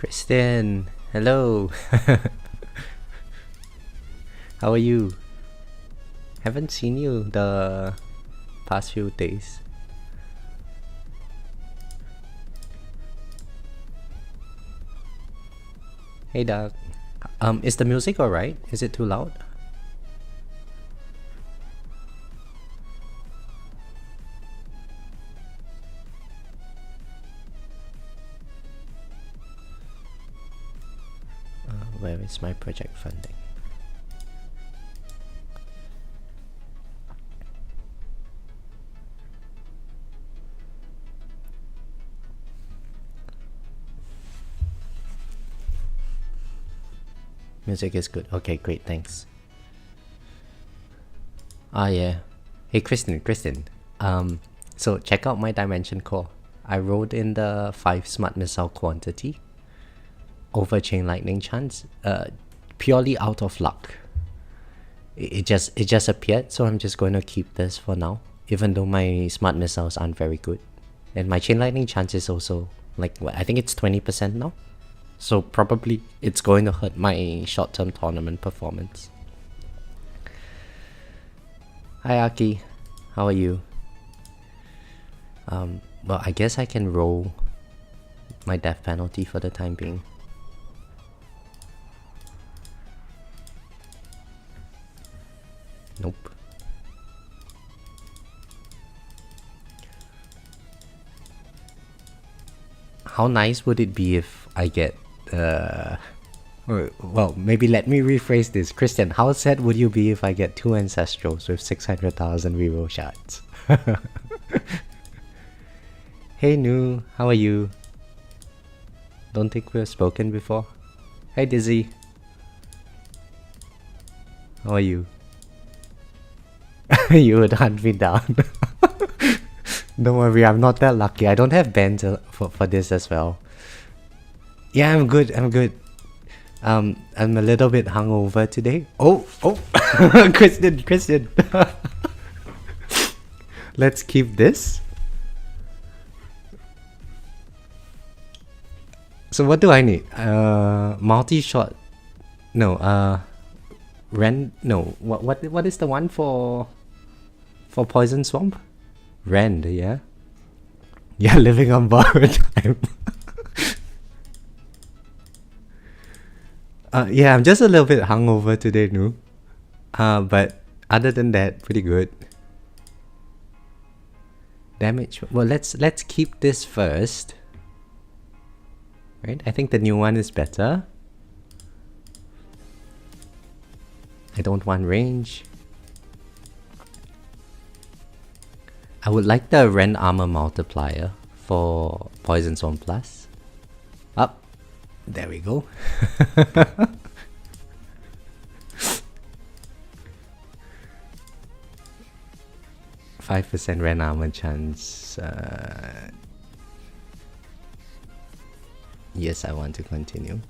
Kristen, hello. How are you? Haven't seen you the past few days. Hey, Doug. Is the music alright? Is it too loud? Where is my project funding? Music is good. Okay, great, thanks. Yeah. Hey, Kristen. So check out my dimension core. I wrote in the 5 smart missile quantity over chain lightning chance, purely out of luck. It just appeared, so I'm just going to keep this for now, even though my smart missiles aren't very good. And my chain lightning chance is also like, I think it's 20% now. So probably it's going to hurt my short-term tournament performance. Hi Aki, how are you? Well, I guess I can roll my death penalty for the time being. Nope. How nice would it be if I get well, maybe let me rephrase this. Christian, how sad would you be if I get 2 ancestrals with 600,000 reroll shots? Hey Nu, how are you? Don't think we've spoken before. Hey Dizzy, how are you? You would hunt me down. Don't worry, I'm not that lucky. I don't have bans for this as well. Yeah, I'm good. I'm a little bit hungover today. Oh, Kristen. Let's keep this. So what do I need? Multi-shot. No, no. What is the one for Poison Swamp? Rend, yeah? Yeah, living on borrowed time. Yeah, I'm just a little bit hungover today, Nu. But other than that, pretty good. Damage. Well, let's keep this first. Right? I think the new one is better. I don't want range. I would like the Rend armor multiplier for Poison Zone Plus. Up. There we go. 5% Rend armor chance. Yes, I want to continue.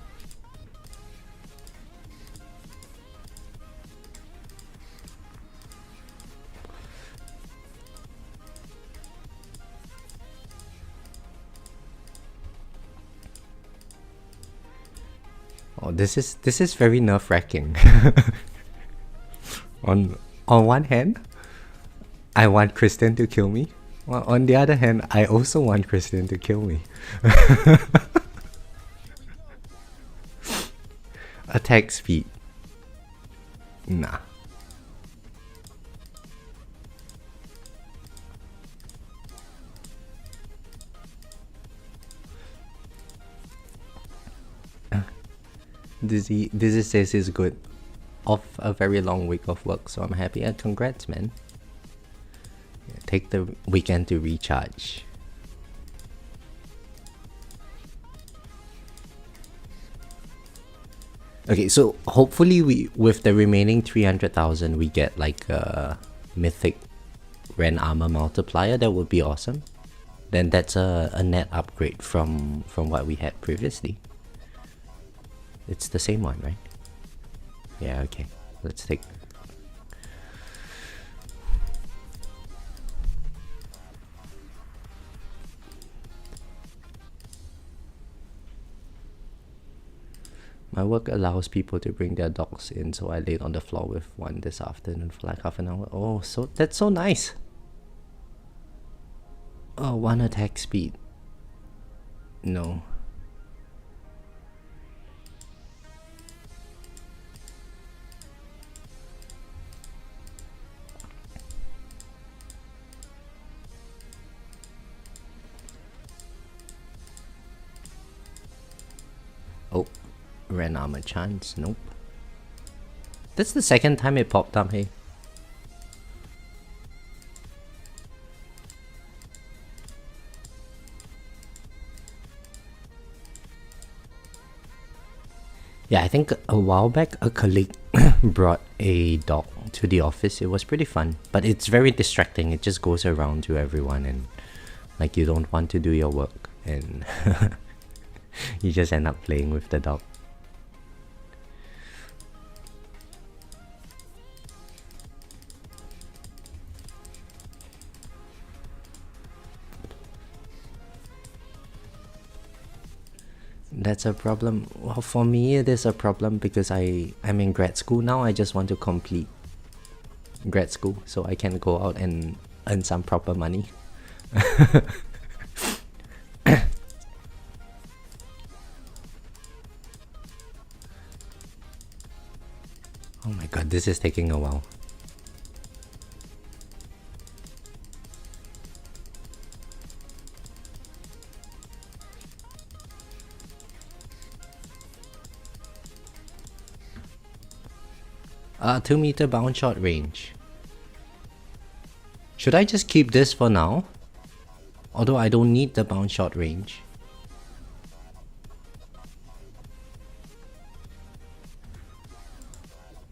Oh, this is very nerve-wracking. On one hand, I want Kristen to kill me. Well, on the other hand, I also want Kristen to kill me. Attack speed. Nah. Dizzy says he's good. Off a very long week of work, so I'm happy. And congrats, man. Yeah, take the weekend to recharge. Okay, so hopefully with the remaining 300,000 we get like a mythic Rend armor multiplier. That would be awesome. Then that's a net upgrade from what we had previously. It's the same one, right? Yeah, okay. Let's take... My work allows people to bring their dogs in, so I laid on the floor with one this afternoon for like half an hour. Oh, so that's so nice. Oh, one attack speed. No. Oh, ran armor chance. Nope. That's the second time it popped up, hey. Yeah, I think a while back a colleague brought a dog to the office. It was pretty fun, but it's very distracting. It just goes around to everyone and like you don't want to do your work and you just end up playing with the dog. That's a problem. Well, for me it is a problem because I'm in grad school now. I just want to complete grad school so I can go out and earn some proper money. Oh my god, this is taking a while. Uh, 2-meter bound shot range. Should I just keep this for now? Although I don't need the bound shot range.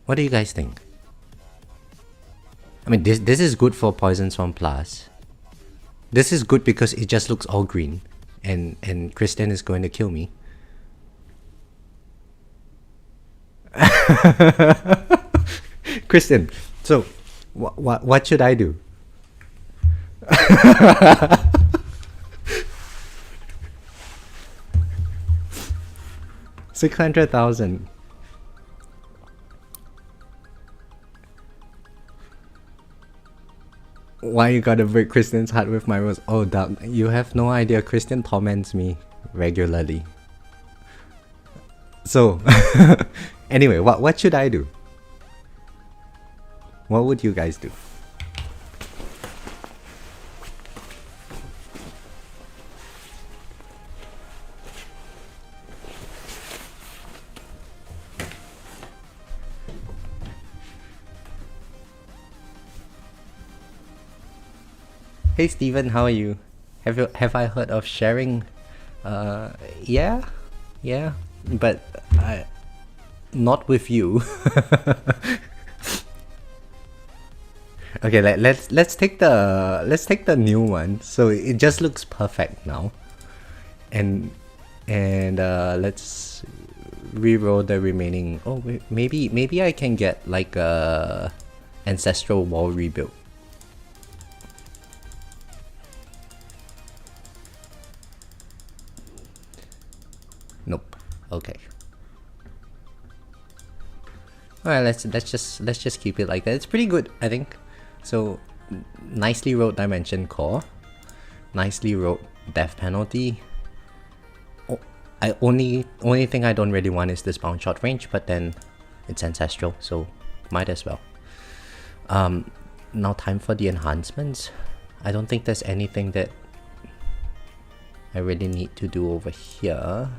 What do you guys think? I mean, this is good for Poison Swarm Plus. This is good because it just looks all green. And Kristen is going to kill me. Kristen, so what should I do? 600,000. Why you gotta break Kristen's heart with my rose? Oh, Doug, you have no idea. Kristen torments me regularly. So, anyway, what should I do? What would you guys do? Hey Steven, how are you? Have I heard of sharing? Yeah, but not with you. Okay, let's take the new one. So it just looks perfect now, and let's reroll the remaining. Oh wait, maybe I can get like a ancestral wall rebuild. Nope. Okay. Alright, let's just keep it like that. It's pretty good, I think. So nicely wrote Dimension Core. Nicely wrote Death Penalty. Oh, only thing I don't really want is this bound shot range, but then it's ancestral, so might as well. Now time for the enhancements. I don't think there's anything that I really need to do over here.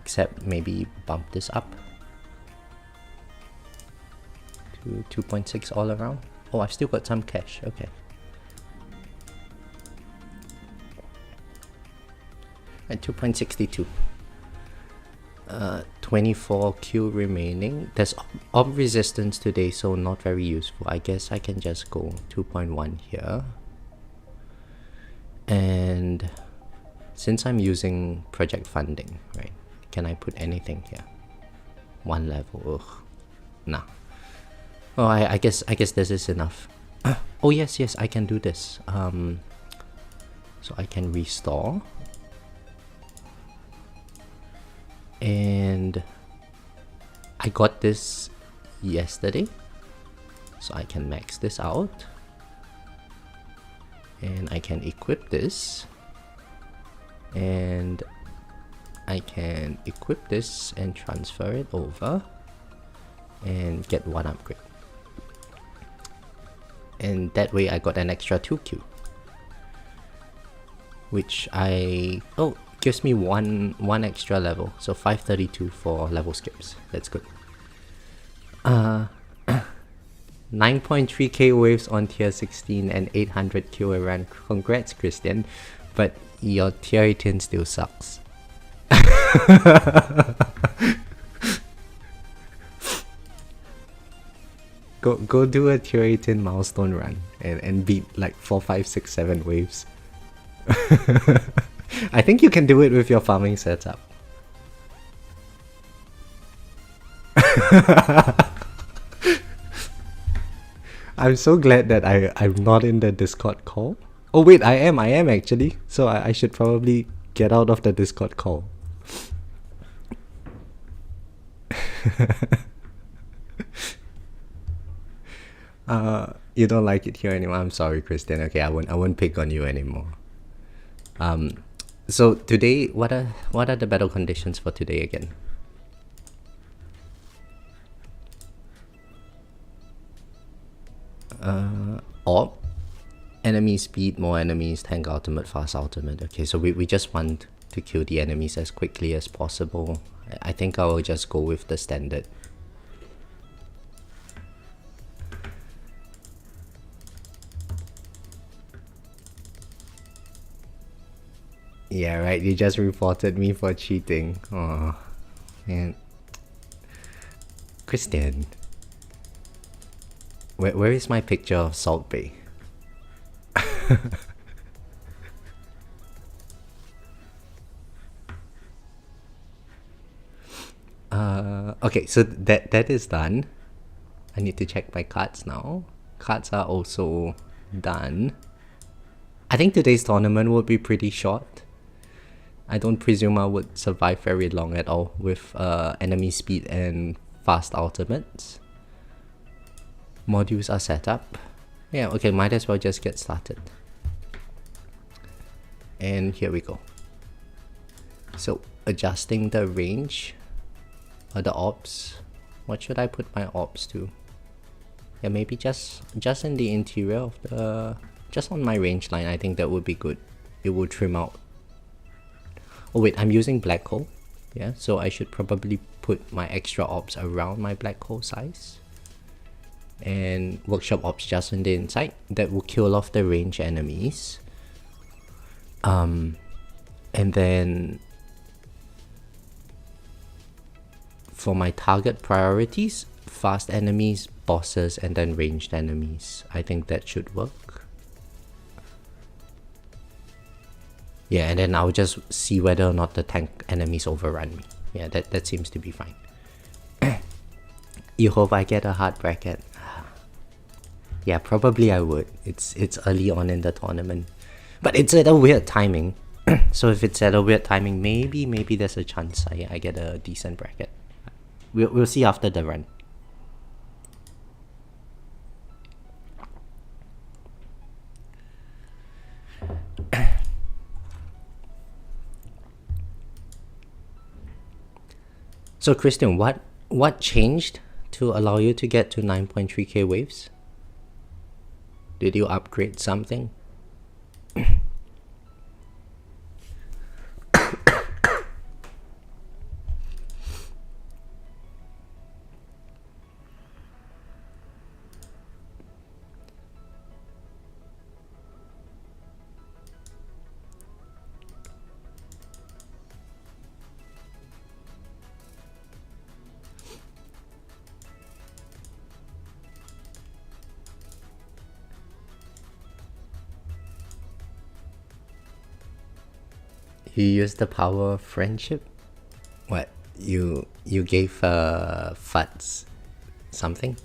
Except maybe bump this up to 2.6 all around. Oh, I've still got some cash. Okay. At 2.62. 24 Q remaining. There's Orb Resistance today, so not very useful. I guess I can just go 2.1 here. And since I'm using project funding, right? Can I put anything here? One level. Ugh. Nah. Oh, I guess this is enough. Oh yes, I can do this. So I can restore. And I got this yesterday, so I can max this out. And I can equip this. And I can equip this and transfer it over and get one upgrade. And that way I got an extra 2Q, which gives me one extra level, so 532 for level skips. That's good. 9.3k waves on tier 16 and 800 QA run. Congrats, Christian, but your tier 18 still sucks. Go do a tier 18 milestone run and beat like 4, 5, 6, 7 waves. I think you can do it with your farming setup. I'm so glad that I'm not in the Discord call. Oh wait, I am actually. So I should probably get out of the Discord call. You don't like it here anymore. I'm sorry, Christian. Okay, I won't pick on you anymore. So today, what are the battle conditions for today again? Orb, enemy speed, more enemies, tank ultimate, fast ultimate. Okay, so we just want to kill the enemies as quickly as possible. I think I will just go with the standard. Yeah, right, you just reported me for cheating. Oh, man. Christian. Where is my picture of Salt Bay? Okay, so that is done. I need to check my cards now. Cards are also done. I think today's tournament will be pretty short. I don't presume I would survive very long at all with enemy speed and fast ultimates. Modules are set up. Yeah, okay, might as well just get started. And here we go. So adjusting the range or the orbs. What should I put my orbs to? Yeah, maybe just in the interior of the, just on my range line. I think that would be good. It will trim out. Oh wait, I'm using black hole. Yeah, so I should probably put my extra orbs around my black hole size. And workshop orbs just on the inside. That will kill off the range enemies. And then for my target priorities, fast enemies, bosses, and then ranged enemies. I think that should work. Yeah, and then I'll just see whether or not the tank enemies overrun me. Yeah, that seems to be fine. You hope I get a hard bracket? Yeah, probably I would. It's early on in the tournament. But it's at a weird timing. So if it's at a weird timing, maybe there's a chance I get a decent bracket. We'll see after the run. So Christian, what changed to allow you to get to 9.3k waves? Did you upgrade something? You used the power of friendship? What? You gave Futs something?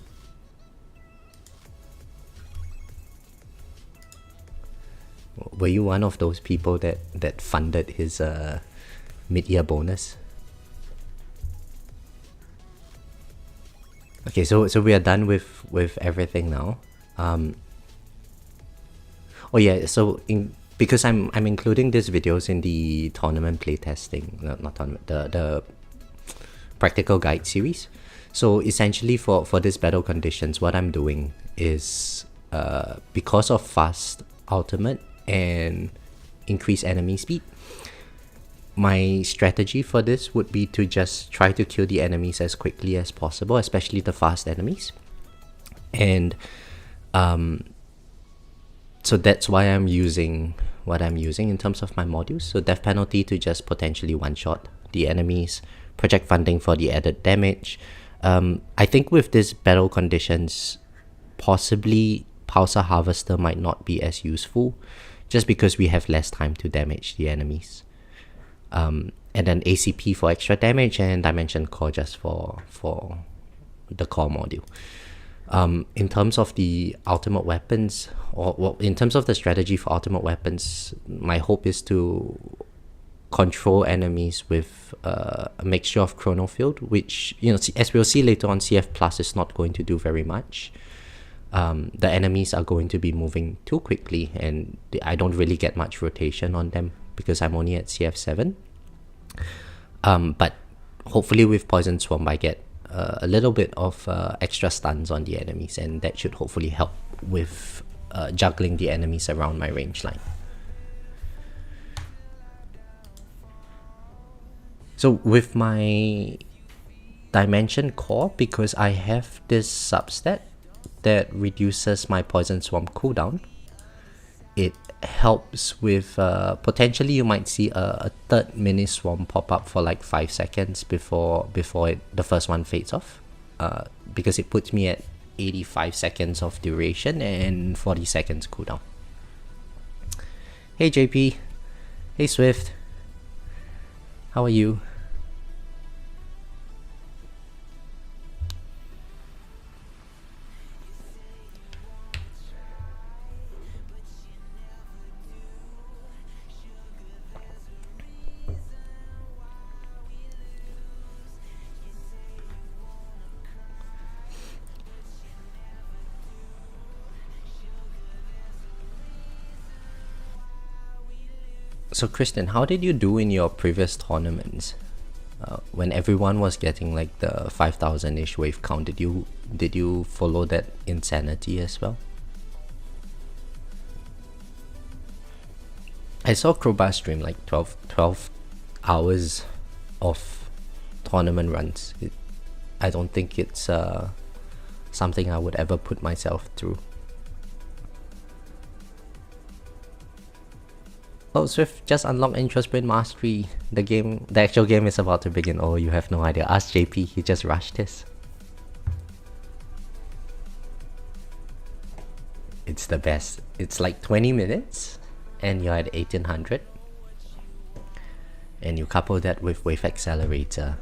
Were you one of those people that funded his mid-year bonus? Okay, so we are done with everything now. Oh yeah, so because I'm including these videos in the tournament playtesting, no, not tournament, the practical guide series. So essentially for this battle conditions, what I'm doing is because of fast ultimate and increased enemy speed, my strategy for this would be to just try to kill the enemies as quickly as possible, especially the fast enemies. And so that's why I'm using what I'm using in terms of my modules. So death penalty to just potentially one-shot the enemies, project funding for the added damage. I think with this battle conditions, possibly Pulsar Harvester might not be as useful, just because we have less time to damage the enemies. And then ACP for extra damage, and Dimension Core just for the core module. In terms of the ultimate weapons, or well, in terms of the strategy for ultimate weapons, my hope is to control enemies with a mixture of Chrono Field, which, you know, as we'll see later on, CF Plus is not going to do very much. The enemies are going to be moving too quickly, and I don't really get much rotation on them because I'm only at CF7. But hopefully with Poison Swarm I get a little bit of extra stuns on the enemies, and that should hopefully help with juggling the enemies around my range line. So with my Dimension Core, because I have this substat that reduces my Poison Swarm cooldown, it helps with potentially you might see a third mini swarm pop up for like 5 seconds before the first one fades off, because it puts me at 85 seconds of duration and 40 seconds cooldown. Hey JP, hey Swift, how are you? So Kristen, how did you do in your previous tournaments? When everyone was getting like the 5,000-ish wave count, did you follow that insanity as well? I saw Crowbar stream like 12 hours of tournament runs. I don't think it's something I would ever put myself through. Oh, Swift just unlocked Intro Sprint Mastery. The actual game is about to begin. Oh, you have no idea. Ask JP, he just rushed his. It's the best. It's like 20 minutes and you're at 1800. And you couple that with Wave Accelerator.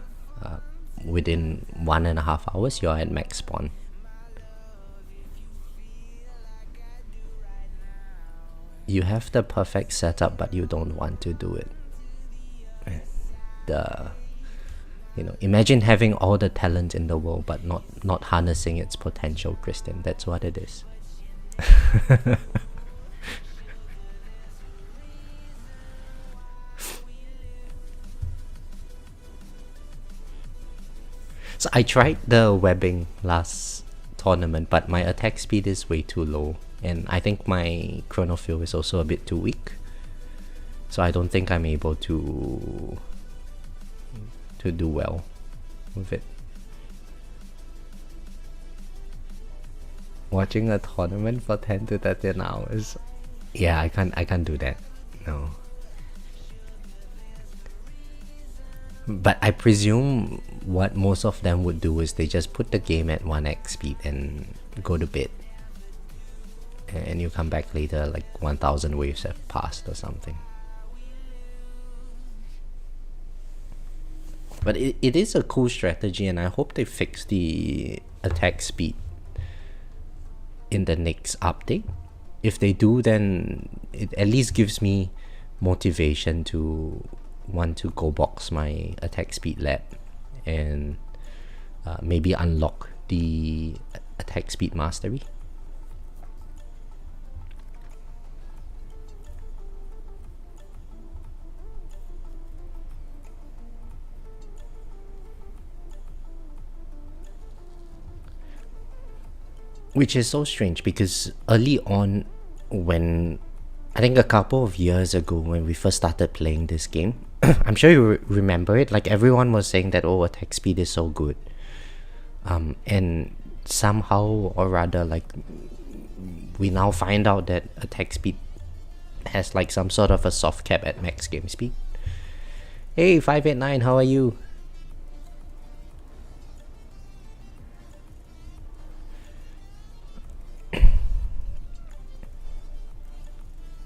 Within 1.5 hours, you're at max spawn. You have the perfect setup, but you don't want to do it. Imagine having all the talent in the world, but not harnessing its potential, Kristen. That's what it is. So I tried the webbing last tournament, but my attack speed is way too low. And I think my Chrono Field is also a bit too weak. So I don't think I'm able to do well with it. Watching a tournament for 10 to 13 hours. Yeah, I can't do that. No. But I presume what most of them would do is they just put the game at 1x speed and go to bed. And you come back later like 1000 waves have passed or something. But it is a cool strategy, and I hope they fix the attack speed in the next update. If they do, then it at least gives me motivation to want to go box my attack speed lab and maybe unlock the attack speed mastery. Which is so strange because early on, when I think a couple of years ago when we first started playing this game, I'm sure you remember it, like everyone was saying that, oh, attack speed is so good. And somehow or rather, like, we now find out that attack speed has like some sort of a soft cap at max game speed. Hey, 589, how are you?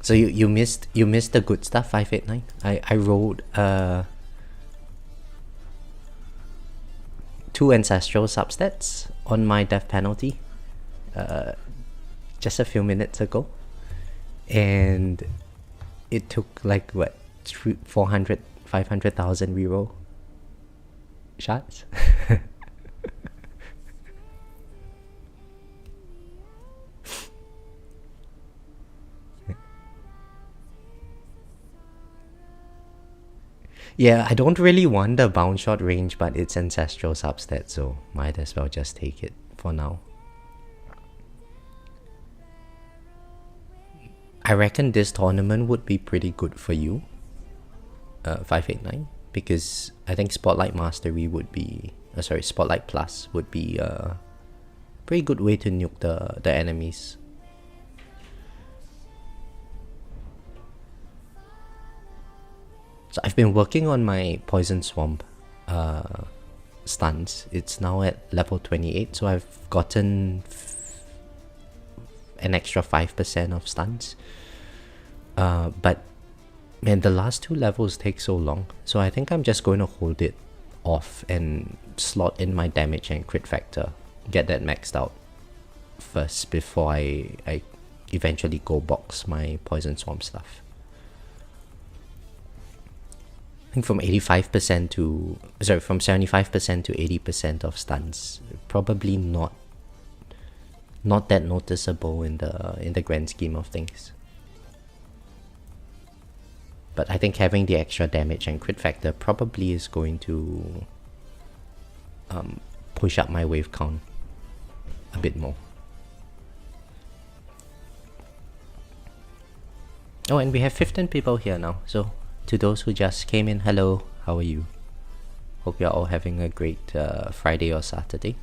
So you missed the good stuff, 589. I rolled 2 ancestral substats on my death penalty just a few minutes ago, and it took like what 500,000 reroll shots. Yeah, I don't really want the bounce shot range, but it's ancestral substat, so might as well just take it for now. I reckon this tournament would be pretty good for you, 589, because I think Spotlight Mastery would be, Spotlight Plus would be a pretty good way to nuke the enemies. So I've been working on my Poison Swamp stuns. It's now at level 28, so I've gotten an extra 5% of stuns. But man, the last 2 levels take so long, so I think I'm just going to hold it off and slot in my damage and crit factor, get that maxed out first before I eventually go box my Poison Swamp stuff. From 75% to from 75% to 80% of stuns, probably not that noticeable in the grand scheme of things. But I think having the extra damage and crit factor probably is going to push up my wave count a bit more. Oh, and we have 15 people here now, so to those who just came in, hello, how are you? Hope you're all having a great Friday or Saturday.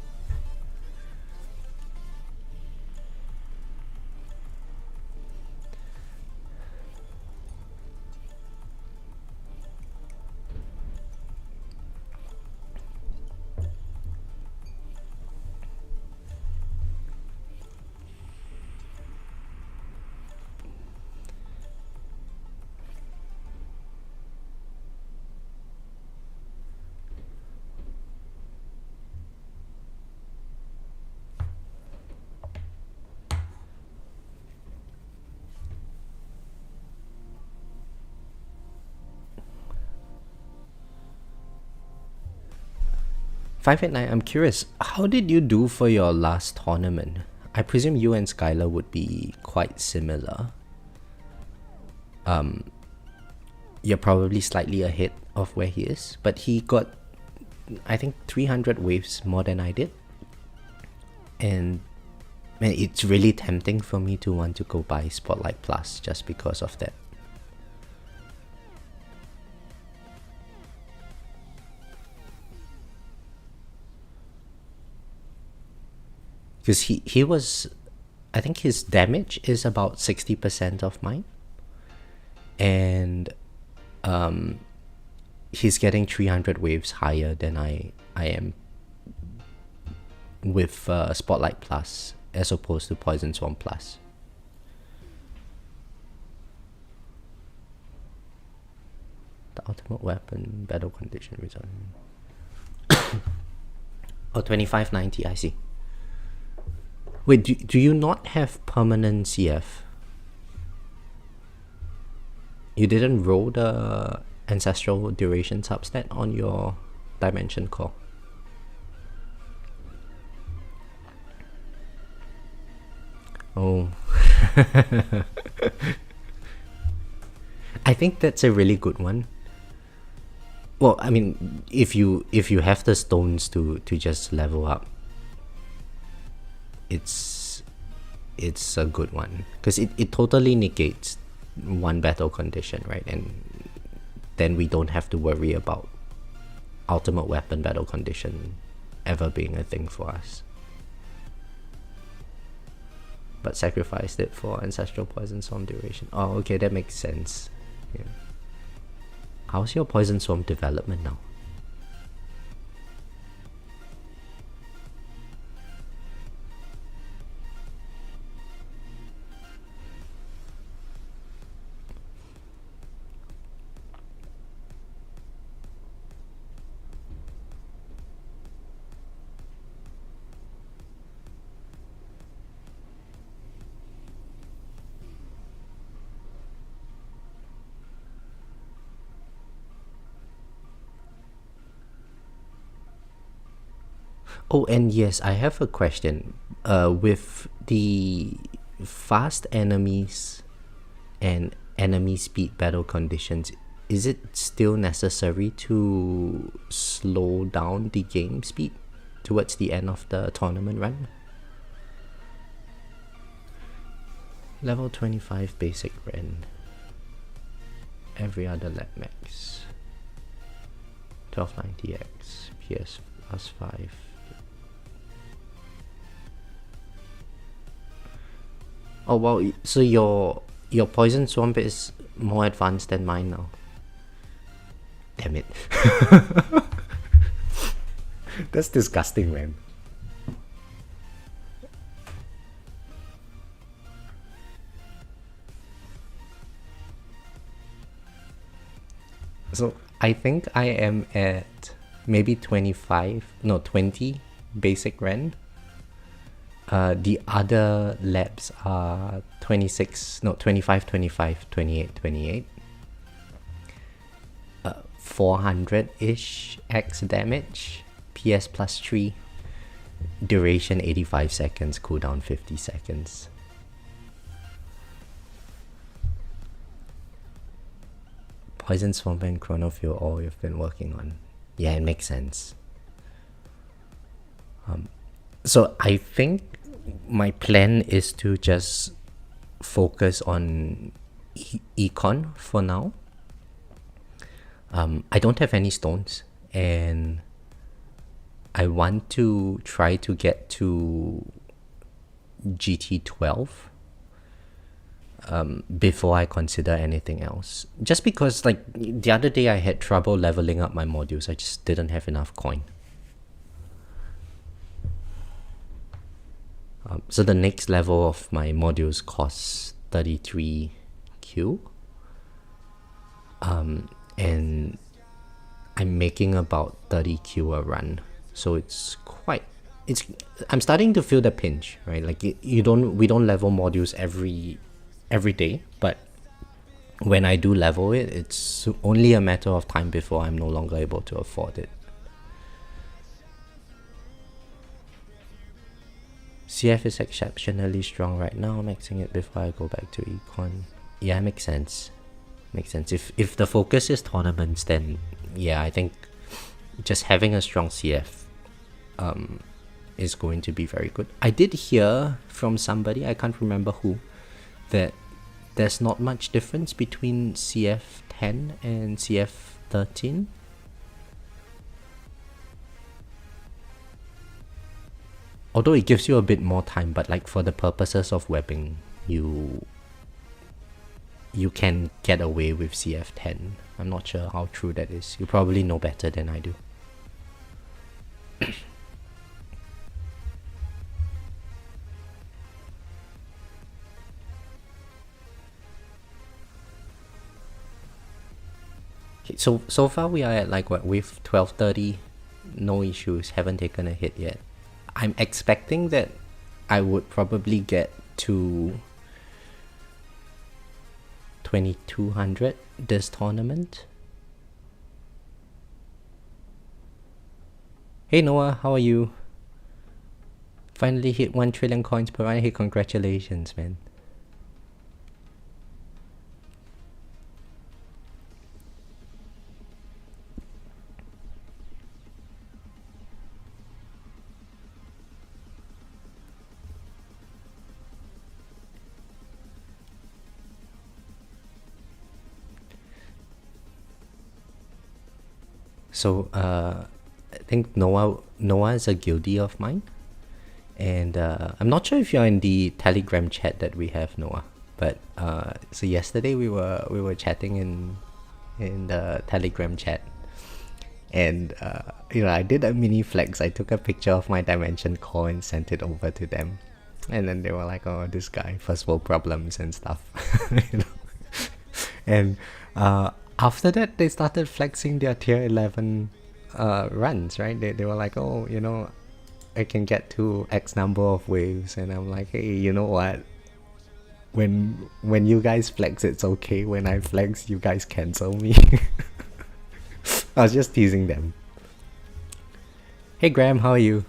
$589, I'm curious, how did you do for your last tournament? I presume you and Skylar would be quite similar. You're probably slightly ahead of where he is, but he got, I think, 300 waves more than I did. And man, it's really tempting for me to want to go buy Spotlight Plus just because of that. Because he was, I think his damage is about 60% of mine, and he's getting 300 waves higher than I am with Spotlight Plus as opposed to Poison Swamp Plus. The ultimate weapon, battle condition result. Oh, 2590, I see. Wait, do you not have permanent CF? You didn't roll the ancestral duration substat on your dimension core? Oh. I think that's a really good one. Well, I mean, if you have the stones to just level up, it's a good one, because it totally negates one battle condition, right? And then we don't have to worry about ultimate weapon battle condition ever being a thing for us. But sacrificed it for ancestral poison swarm duration. Oh, okay, that makes sense. Yeah. How's your poison swarm development now? Oh, and yes, I have a question. With the fast enemies and enemy speed battle conditions, is it still necessary to slow down the game speed towards the end of the tournament run? Level 25 basic Ren. Every other lab max. 1290x. PS plus 5. Oh wow, so your poison swamp is more advanced than mine now. Damn it. That's disgusting, man. So I think I am at maybe 20 basic Ren. The other labs are 25, 28, 28. 400-ish X damage, PS plus 3, duration 85 seconds, cooldown 50 seconds. Poison Swamp and Chronofuel, all you've been working on. Yeah, it makes sense. So I think my plan is to just focus on econ for now. I don't have any stones, and I want to try to get to GT12 before I consider anything else. Just because, like, the other day I had trouble leveling up my modules. I just didn't have enough coin. So the next level of my modules costs 33Q. And I'm making about 30Q a run. So I'm starting to feel the pinch, right? Like we don't level modules every day, but when I do level it, it's only a matter of time before I'm no longer able to afford it. CF is exceptionally strong right now, maxing it before I go back to econ. Yeah, it makes sense. Makes sense. If the focus is tournaments, then yeah, I think just having a strong CF is going to be very good. I did hear from somebody, I can't remember who, that there's not much difference between CF 10 and CF 13. Although it gives you a bit more time, but like for the purposes of webbing, you can get away with CF10. I'm not sure how true that is. You probably know better than I do. Okay, so far we are at like what, with 1230, no issues, haven't taken a hit yet. I'm expecting that I would probably get to 2200 this tournament. Hey Noah, how are you? Finally hit 1 trillion coins per run. Hey, congratulations, man. So I think Noah is a guildie of mine, and I'm not sure if you're in the Telegram chat that we have, Noah. But so yesterday we were chatting in the Telegram chat, and I did a mini flex. I took a picture of my dimension core and sent it over to them, and then they were like, "Oh, this guy, first world problems and stuff," And after that, they started flexing their tier 11 runs, right? They were like, "Oh, I can get to X number of waves," and I'm like, "Hey, you know what? When you guys flex, it's okay. When I flex, you guys cancel me." I was just teasing them. Hey Graham, how are you?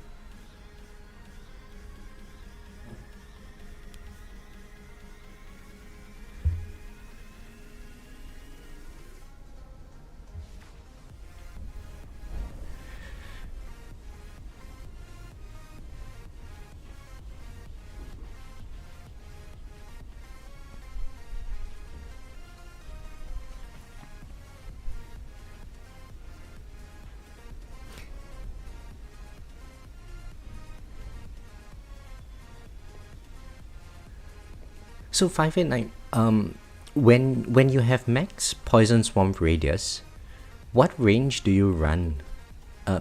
So 589, when you have max poison swamp radius, what range do you run?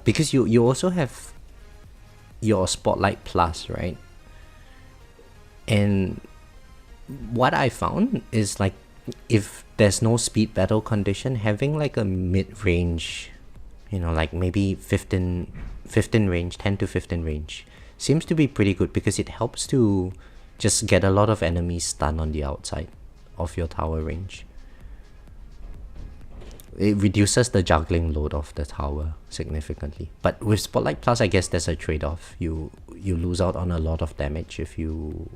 Because you also have your spotlight plus, right? And what I found is like, if there's no speed battle condition, having like a mid range, like maybe 15 range, 10 to 15 range, seems to be pretty good, because it helps to just get a lot of enemies stunned on the outside of your tower range. It reduces the juggling load of the tower significantly. But with Spotlight Plus, I guess there's a trade-off. You lose out on a lot of damage if you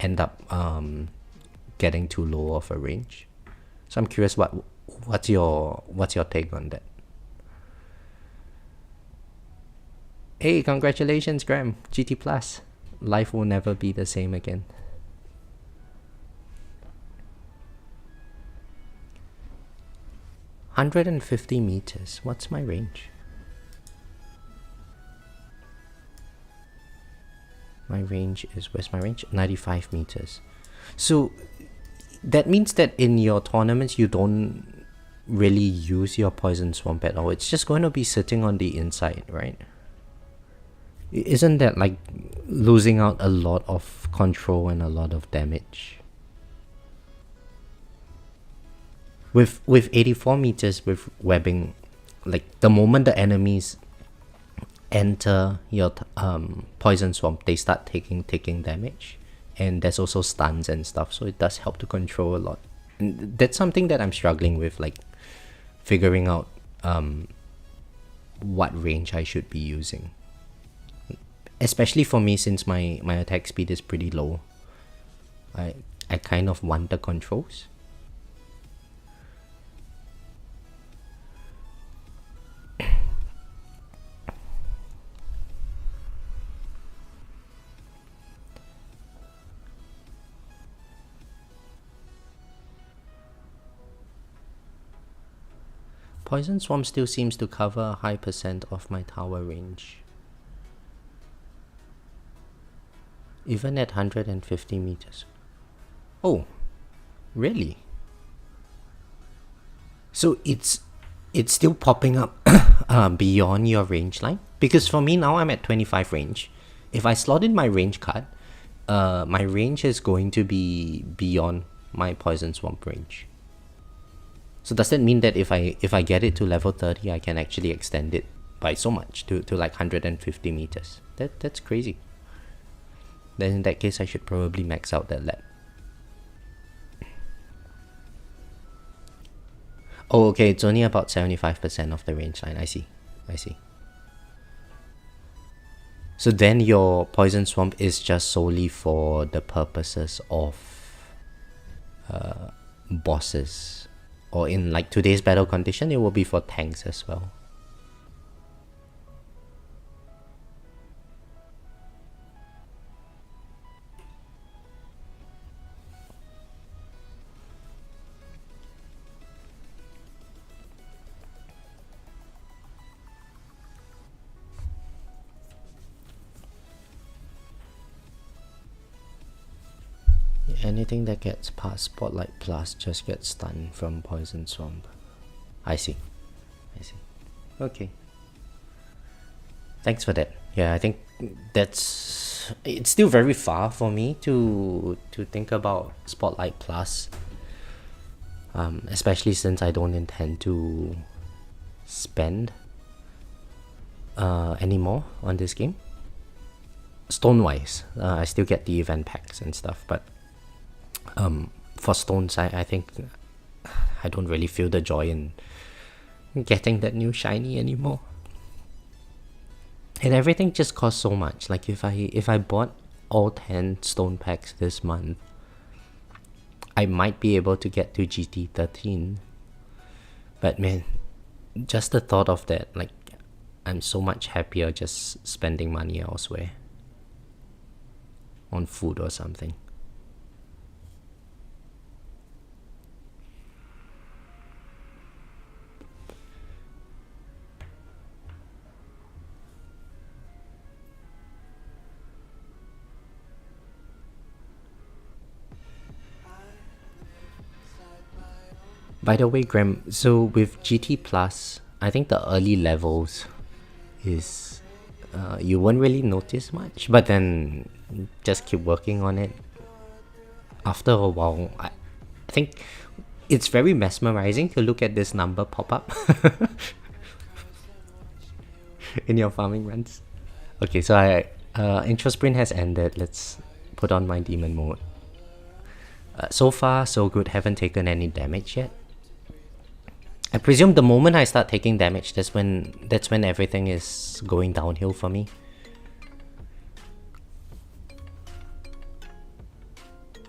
end up getting too low of a range. So I'm curious, what's your take on that? Hey, congratulations, Graham. GT Plus. Life will never be the same again. $150 What's my range? My range is, where's my range? 95 meters. So that means that in your tournaments you don't really use your poison swamp at all. It's just going to be sitting on the inside, right? Isn't that like losing out a lot of control and a lot of damage? With 84 meters with webbing, like the moment the enemies enter your poison swamp, they start taking damage, and there's also stuns and stuff, so it does help to control a lot. And that's something that I'm struggling with, like figuring out what range I should be using. Especially for me, since my attack speed is pretty low. I kind of want the controls. Poison Swamp still seems to cover a high percent of my tower range. Even at 150 meters. Oh, really? So it's still popping up beyond your range line? Because for me now, I'm at 25 range. If I slot in my range card, my range is going to be beyond my Poison Swamp range. So does that mean that if I get it to level 30, I can actually extend it by so much to like 150 meters? That's crazy. Then in that case, I should probably max out that lab. Oh, okay, it's only about 75% of the range line. I see. So then your Poison Swamp is just solely for the purposes of bosses, or in like today's battle condition, it will be for tanks as well. Anything that gets past Spotlight Plus just gets stunned from Poison Swamp. I see. Okay. Thanks for that. Yeah, I think it's still very far for me to think about Spotlight Plus. Especially since I don't intend to spend anymore on this game. Stone-wise, I still get the event packs and stuff, but for stones, I think I don't really feel the joy in getting that new shiny anymore. And everything just costs so much. Like if I bought all 10 stone packs this month, I might be able to get to GT 13. But man, just the thought of that, like, I'm so much happier just spending money elsewhere. On food or something. By the way, Graham, so with GT Plus, I think the early levels is you won't really notice much, but then just keep working on it. After a while, I think it's very mesmerizing to look at this number pop up in your farming runs. Okay, so intro sprint has ended. Let's put on my demon mode. So far, so good. Haven't taken any damage yet. I presume the moment I start taking damage, that's when everything is going downhill for me.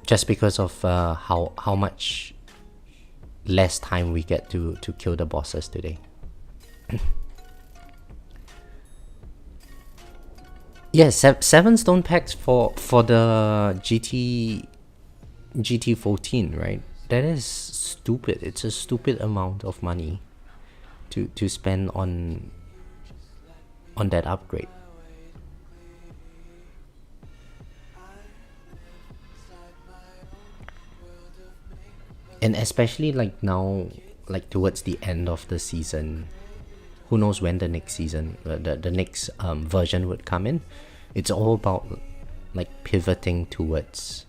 Just because of how much less time we get to kill the bosses today. Yes, 7 stone packs for the GT 14, right? That is stupid. It's a stupid amount of money to spend on that upgrade. And especially like now, like towards the end of the season, who knows when the next season, the next version would come in. It's all about like pivoting towards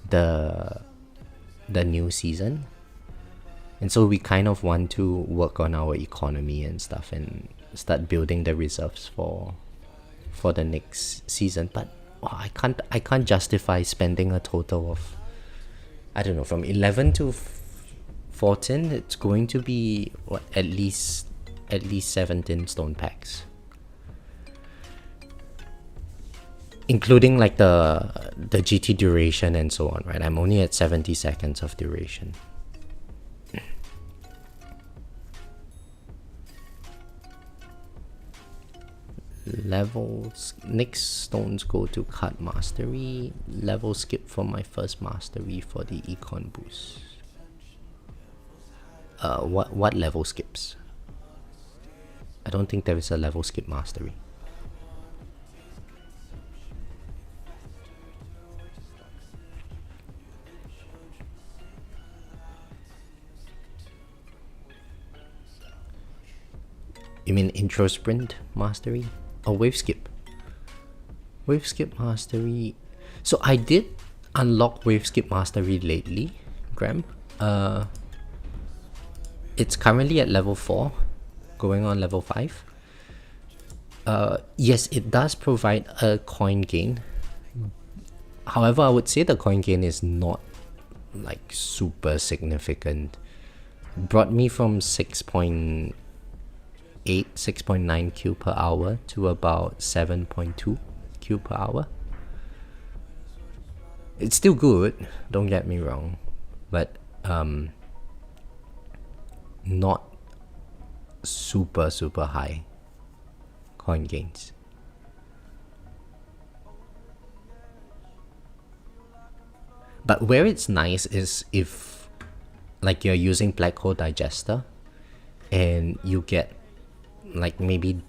the new season, and so we kind of want to work on our economy and stuff and start building the reserves for the next season. But I can't justify spending a total of, I don't know, from 11 to 14. It's going to be what, at least 17 stone packs, including like the GT duration and so on, right? I'm only at 70 seconds of duration. Levels, next stones go to cut mastery. Level skip for my first mastery for the econ boost. What level skips? I don't think there is a level skip mastery. You mean intro sprint mastery? Or wave skip? Wave skip mastery. So I did unlock wave skip mastery lately, Graham. It's currently at level 4, going on level 5. Yes, it does provide a coin gain. However, I would say the coin gain is not like super significant. Brought me from 6.8 6.9 Q per hour to about 7.2 Q per hour. It's still good, don't get me wrong, but not super high coin gains. But where it's nice is if like you're using black hole digester and you get like maybe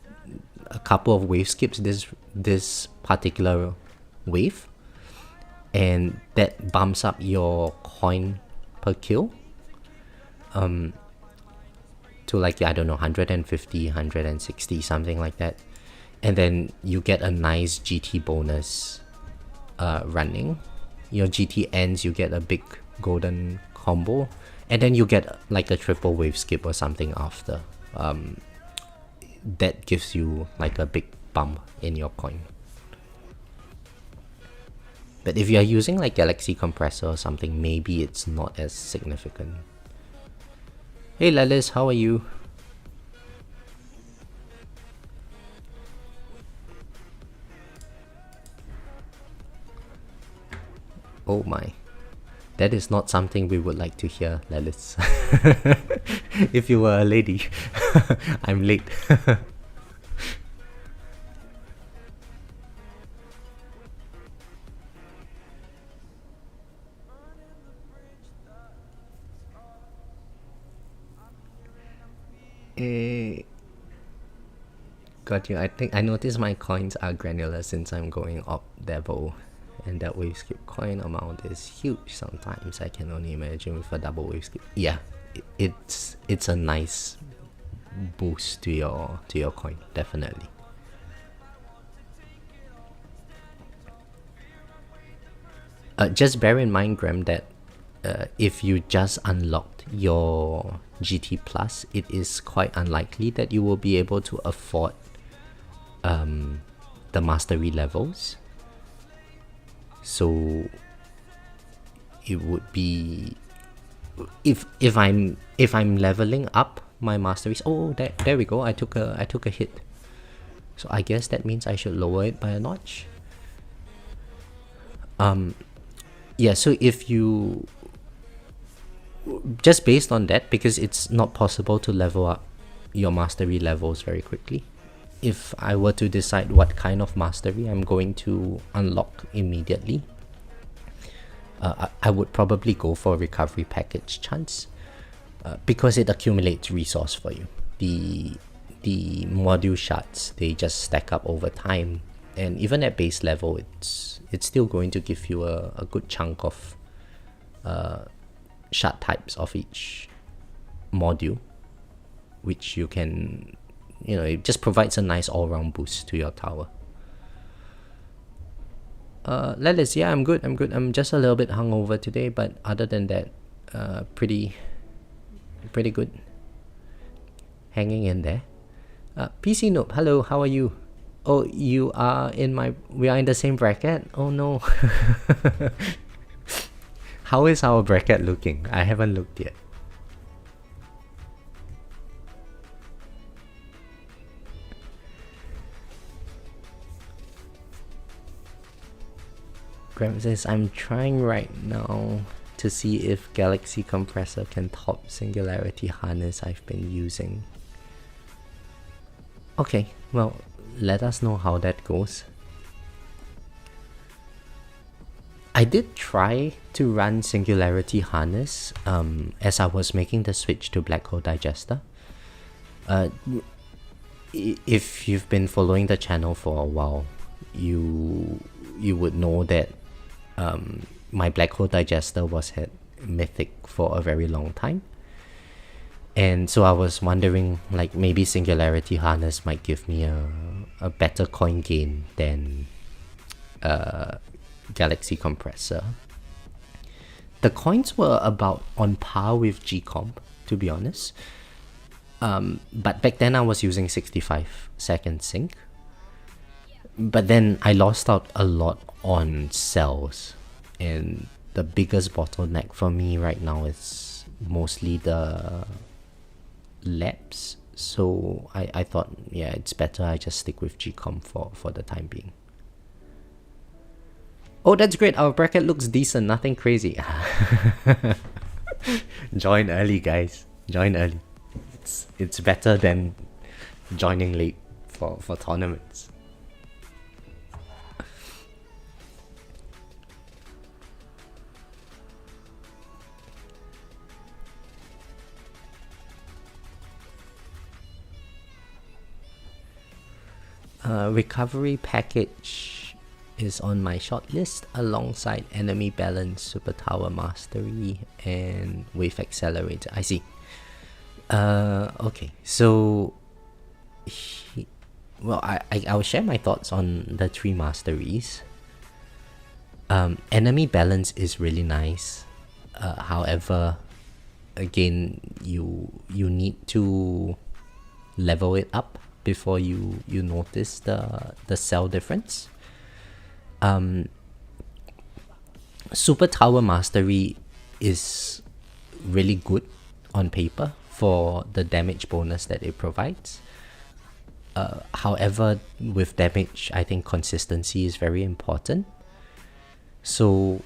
a couple of wave skips this particular wave, and that bumps up your coin per kill to like, I don't know, 150, 160, something like that. And then you get a nice GT bonus running. Your GT ends, you get a big golden combo, and then you get like a triple wave skip or something after. That gives you like a big bump in your coin. But if you are using like Galaxy Compressor or something, maybe it's not as significant. Hey Lelis, how are you? Oh my. That is not something we would like to hear, Lelis. If you were a lady. I'm late. Got you. I think I noticed my coins are granular since I'm going up level, and that wave skip coin amount is huge sometimes. I can only imagine with a double wave skip. Yeah, it's a nice boost to your coin, definitely. Just bear in mind, Graham, that if you just unlocked your GT Plus, it is quite unlikely that you will be able to afford the mastery levels. So it would be if I'm leveling up my masteries. Oh, there we go. I took a hit. So I guess that means I should lower it by a notch. Yeah, so if you just based on that, because it's not possible to level up your mastery levels very quickly. If I were to decide what kind of mastery I'm going to unlock immediately, I would probably go for recovery package chance, because it accumulates resource for you. The module shards, they just stack up over time, and even at base level, it's still going to give you a good chunk of shard types of each module, which you can, it just provides a nice all-round boost to your tower. Lelis, yeah, I'm good. I'm just a little bit hungover today, but other than that, pretty good. Hanging in there. PC Noob, hello, how are you? Oh, we are in the same bracket? Oh no. How is our bracket looking? I haven't looked yet. Graham says, I'm trying right now to see if Galaxy Compressor can top Singularity Harness I've been using. Okay, well, let us know how that goes. I did try to run Singularity Harness as I was making the switch to Black Hole Digester. If you've been following the channel for a while, you would know that my Black Hole Digester was at Mythic for a very long time. And so I was wondering, like, maybe Singularity Harness might give me a better coin gain than Galaxy Compressor. The coins were about on par with G-Comp, to be honest. But back then I was using 65-second sync. But then I lost out a lot on cells. And the biggest bottleneck for me right now is mostly the labs. So I thought, yeah, it's better I just stick with GCOM for the time being. Oh, that's great. Our bracket looks decent. Nothing crazy. Join early, guys. Join early. It's better than joining late for tournaments. Recovery package is on my shortlist alongside enemy balance, super tower mastery, and wave accelerator. I see. Okay, so well, I'll share my thoughts on the 3 masteries. Enemy balance is really nice. However, again, you need to level it up before you notice the cell difference. Super Tower Mastery is really good on paper for the damage bonus that it provides. However, with damage, I think consistency is very important. So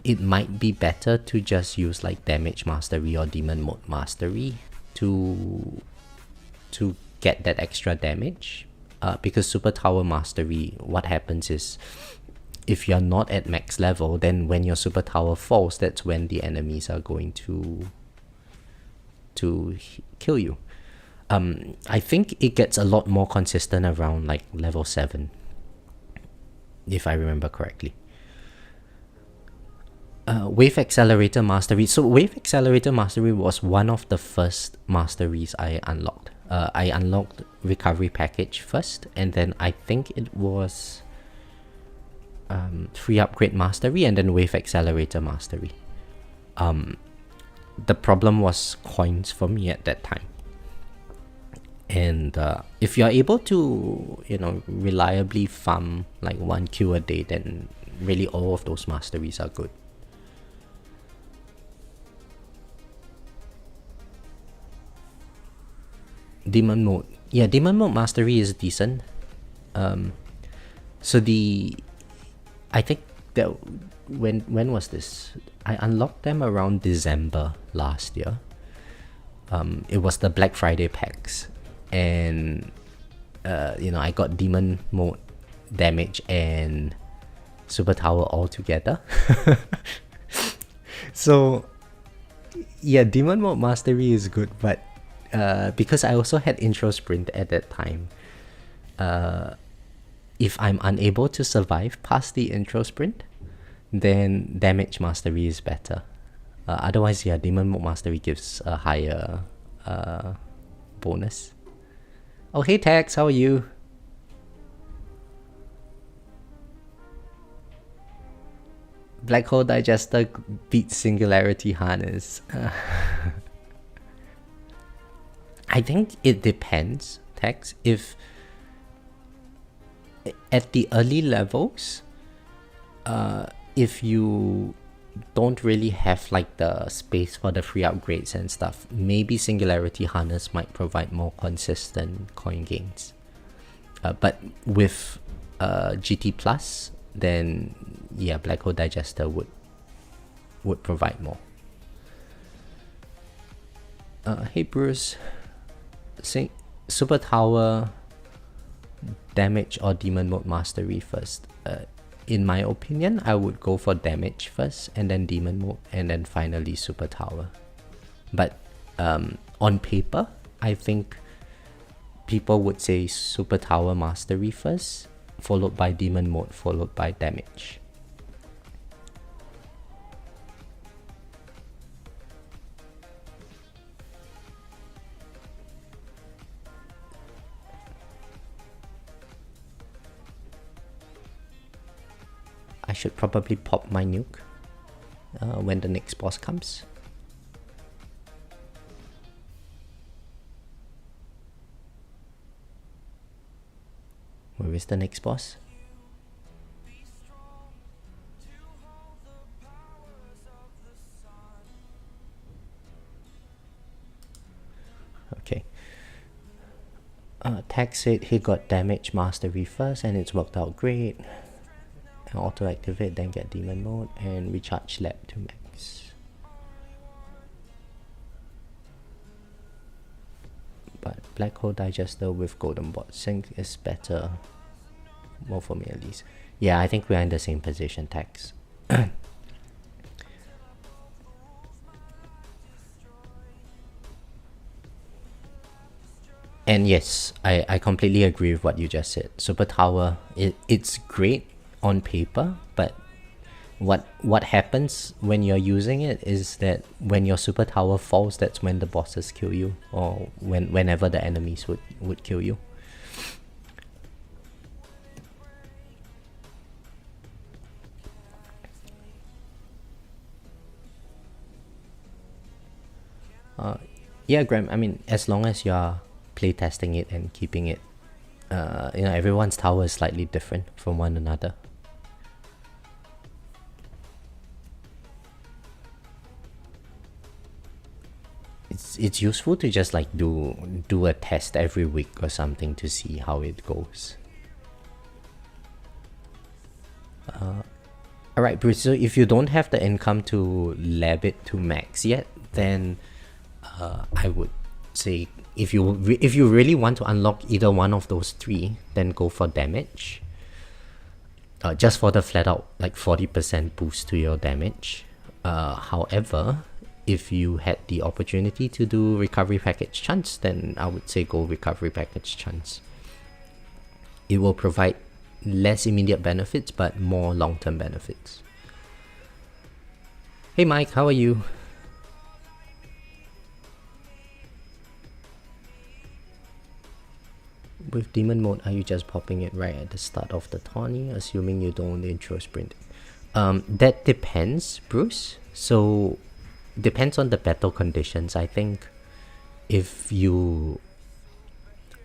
it might be better to just use like damage mastery or demon mode mastery to get that extra damage. Because super tower mastery, what happens is if you're not at max level, then when your super tower falls, that's when the enemies are going to kill you. I think it gets a lot more consistent around like level 7, if I remember correctly. Wave Accelerator Mastery. So Wave Accelerator Mastery was one of the first masteries I unlocked. I unlocked Recovery Package first, and then I think it was Free Upgrade Mastery, and then Wave Accelerator Mastery. The problem was coins for me at that time. And if you're able to, reliably farm like 1 Q a day, then really all of those masteries are good. Demon mode. Yeah, demon mode mastery is decent. So I think that when was this? I unlocked them around December last year. It was the Black Friday packs, and I got demon mode damage and super tower all together. So yeah, demon mode mastery is good, but because I also had intro sprint at that time, if I'm unable to survive past the intro sprint, then damage mastery is better. Otherwise, yeah, demon mode mastery gives a higher bonus. Oh, hey Tex, how are you? Black Hole Digester beats Singularity Harness. I think it depends, Tex. If at the early levels, if you don't really have like the space for the free upgrades and stuff, maybe Singularity Harness might provide more consistent coin gains. But with GT Plus, then yeah, Black Hole Digester would provide more. Hey Bruce, super tower damage or demon mode mastery first. In my opinion, I would go for damage first, and then demon mode, and then finally super tower. But on paper, I think people would say super tower mastery first, followed by demon mode, followed by damage. I should probably pop my nuke when the next boss comes. Where is the next boss? Okay, tax it, he got damage mastery first, and it's worked out great. And auto activate, then get demon mode, and recharge lab to max. But black hole digester with golden bot sync is better. More for me at least. Yeah, I think we are in the same position, tax. And yes, I completely agree with what you just said. Super Tower, it's great on paper, but what happens when you're using it is that when your Super Tower falls, that's when the bosses kill you, or whenever the enemies would kill you. Yeah, Graham, I mean, as long as you're playtesting it and keeping it, everyone's tower is slightly different from one another. It's useful to just like do a test every week or something to see how it goes. Alright, Bruce, so if you don't have the income to lab it to max yet, then I would say if you really want to unlock either one of those three, then go for damage. Just for the flat out like 40% boost to your damage. However, if you had the opportunity to do recovery package chance, then I would say go recovery package chance. It will provide less immediate benefits but more long-term benefits. Hey Mike, how are you? With demon mode, are you just popping it right at the start of the tourney, assuming you don't intro sprint? That depends, Bruce. So depends on the battle conditions. I think if you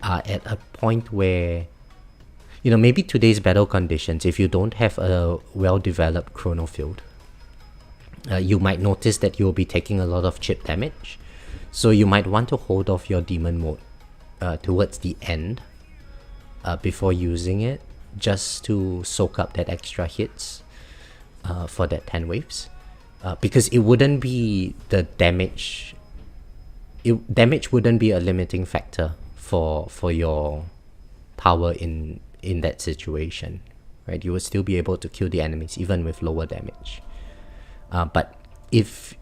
are at a point where, maybe today's battle conditions, if you don't have a well-developed chrono field, you might notice that you'll be taking a lot of chip damage. So you might want to hold off your demon mode towards the end before using it, just to soak up that extra hits for that 10 waves. Because it wouldn't be the damage. Damage wouldn't be a limiting factor for your tower in that situation, right? You would still be able to kill the enemies even with lower damage. But if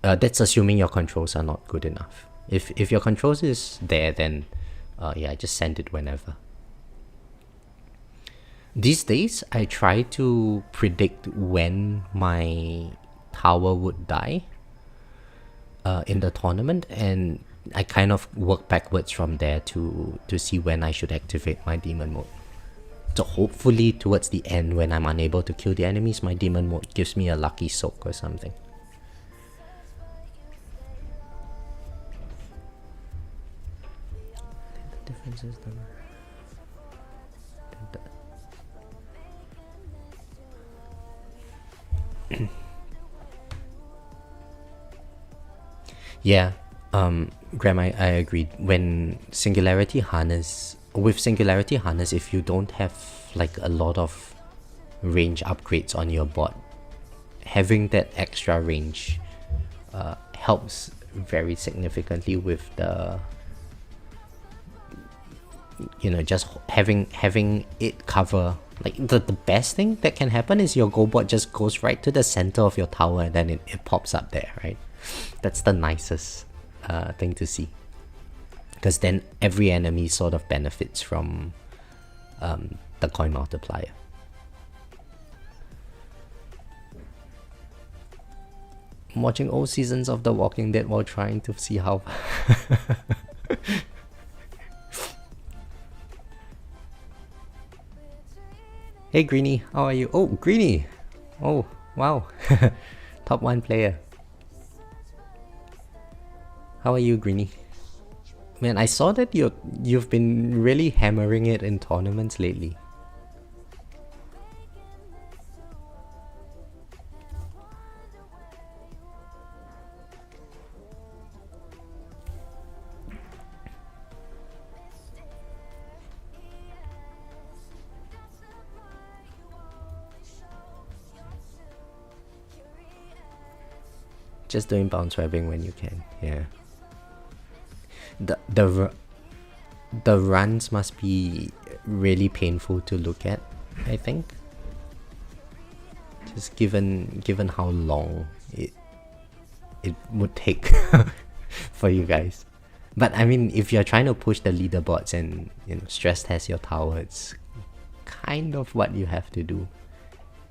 that's assuming your controls are not good enough. If your controls is there, then yeah, just send it whenever. These days, I try to predict when my tower would die in the tournament, and I kind of work backwards from there to see when I should activate my demon mode. So hopefully towards the end, when I'm unable to kill the enemies, my demon mode gives me a lucky soak or something. The difference is yeah, Graham, I agreed. When Singularity Harness, if you don't have like a lot of range upgrades on your bot, having that extra range helps very significantly with the, just having it cover. Like the best thing that can happen is your go bot just goes right to the center of your tower and then it pops up there, right? That's the nicest thing to see, because then every enemy sort of benefits from the coin multiplier. I'm watching old seasons of The Walking Dead while trying to see how Hey Greenie, how are you? Oh, Greenie! Oh, wow. Top 1 player. How are you, Greenie? Man, I saw that you've been really hammering it in tournaments lately. Just doing bounce webbing when you can. Yeah. The runs must be really painful to look at, I think. Just given how long it would take for you guys. But I mean, if you're trying to push the leaderboards and stress test your tower, it's kind of what you have to do.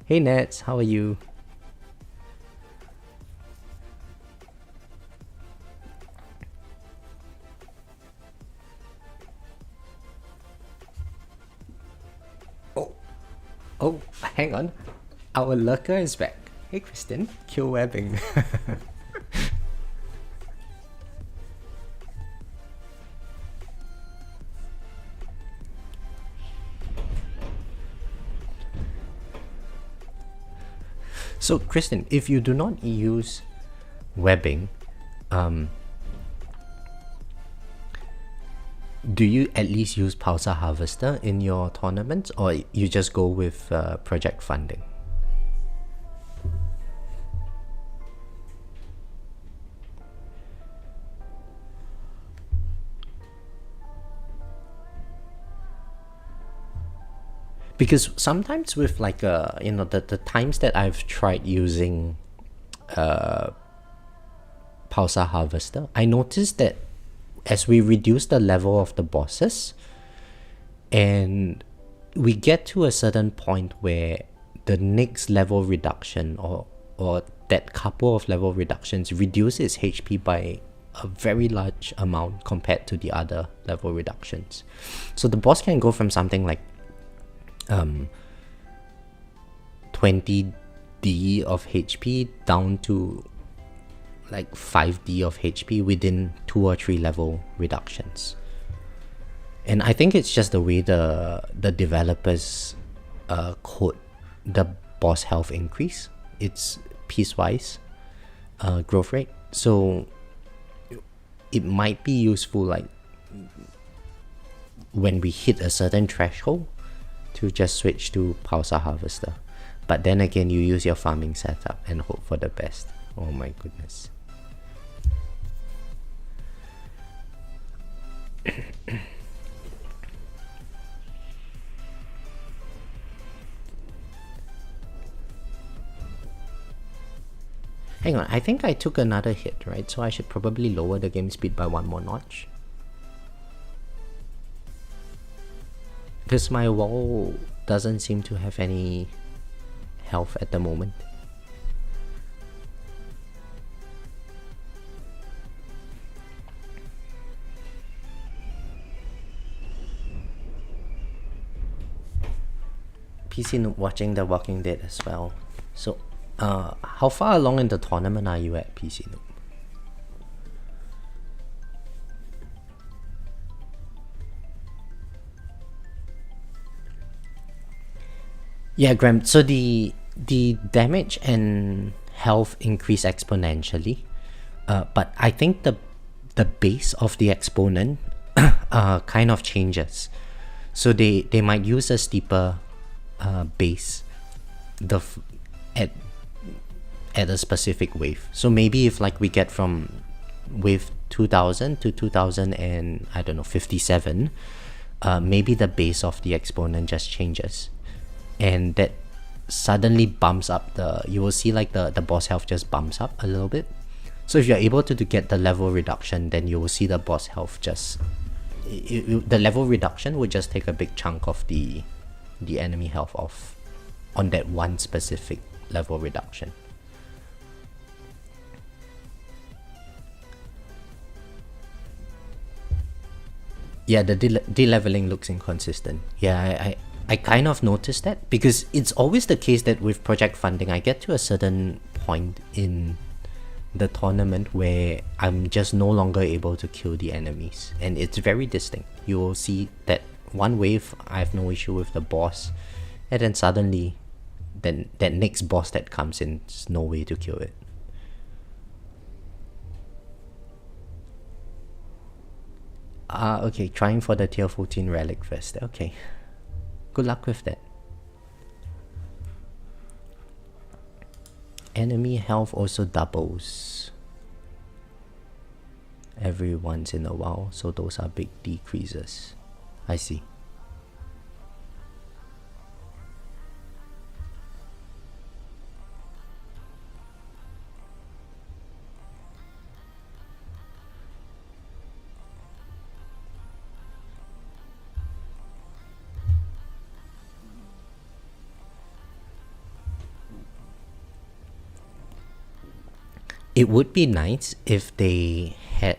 Hey Nets, how are you? Oh, hang on. Our lurker is back. Hey Kristen, kill webbing. So Kristen, if you do not use webbing, do you at least use Pulsar Harvester in your tournaments, or you just go with project funding? Because sometimes with like the times that I've tried using Pulsar Harvester, I noticed that as we reduce the level of the bosses and we get to a certain point where the next level reduction or that couple of level reductions reduce its HP by a very large amount compared to the other level reductions. So the boss can go from something like 20D of HP down to like 5D of HP within 2 or 3 level reductions. And I think it's just the way the developers code the boss health increase. It's piecewise growth rate. So it might be useful like when we hit a certain threshold to just switch to Pulsar Harvester. But then again, you use your farming setup and hope for the best. Oh my goodness. Hang on, I think I took another hit, right? So I should probably lower the game speed by 1 more notch. Because my wall doesn't seem to have any health at the moment. PC Noob watching The Walking Dead as well. So, how far along in the tournament are you at, PC Noob? Yeah, Graham. So the damage and health increase exponentially, but I think the base of the exponent kind of changes. So they might use a steeper base at a specific wave. So maybe if like we get from wave 2000 to 2000 and I don't know 57, maybe the base of the exponent just changes, and that suddenly bumps up you will see like the boss health just bumps up a little bit. So if you're able to get the level reduction, then you will see the boss health just the level reduction would just take a big chunk of the enemy health off on that one specific level reduction. Yeah, the de-leveling looks inconsistent. Yeah, I kind of noticed that, because it's always the case that with project funding, I get to a certain point in the tournament where I'm just no longer able to kill the enemies, and it's very distinct. You will see that one wave I have no issue with the boss, and then suddenly then that next boss that comes in, there's no way to kill it. Okay, trying for the tier 14 relic first. Okay, good luck with that. Enemy health also doubles. every once in a while, so those are big decreases. I see. It would be nice if they had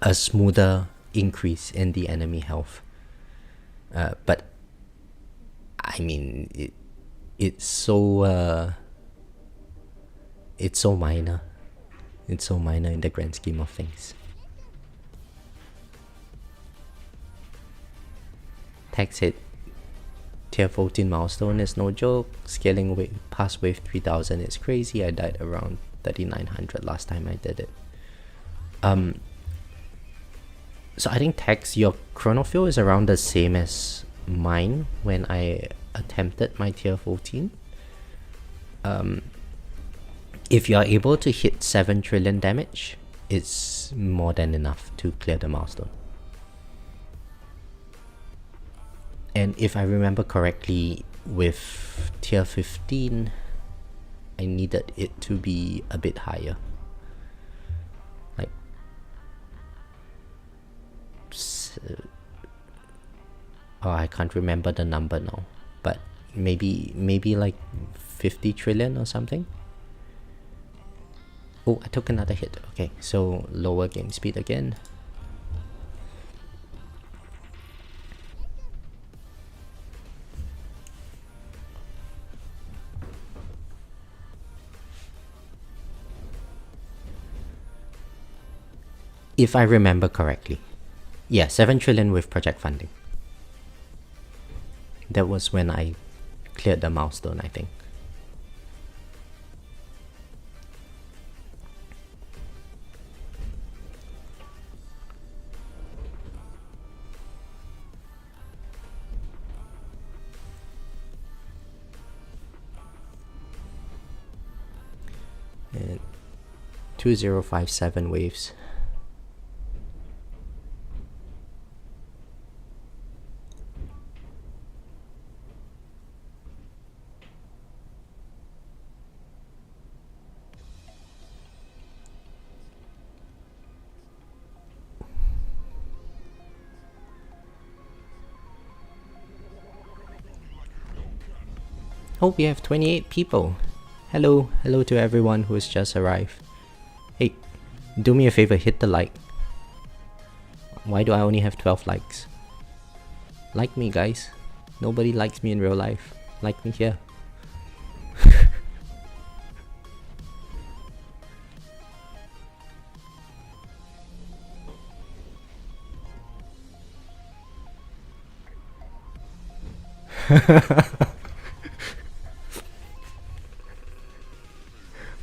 a smoother increase in the enemy health. But I mean, it's so minor. It's so minor in the grand scheme of things. Tax hit tier 14 milestone is no joke. Scaling past wave 3000 is crazy. I died around 3900 last time I did it. So I think Tex, your chronofill is around the same as mine when I attempted my tier 14. If you are able to hit 7 trillion damage, it's more than enough to clear the milestone. And if I remember correctly, with tier 15, I needed it to be a bit higher. Like, I can't remember the number now, but maybe like 50 trillion or something. Oh, I took another hit. Okay, so lower game speed again. If I remember correctly. Yeah, 7 trillion with project funding. That was when I cleared the milestone, I think. And 2057 waves. Oh, we have 28 people. Hello to everyone who has just arrived. Hey, do me a favor, hit the like. Why do I only have 12 likes? Like me, guys. Nobody likes me in real life. Like me here.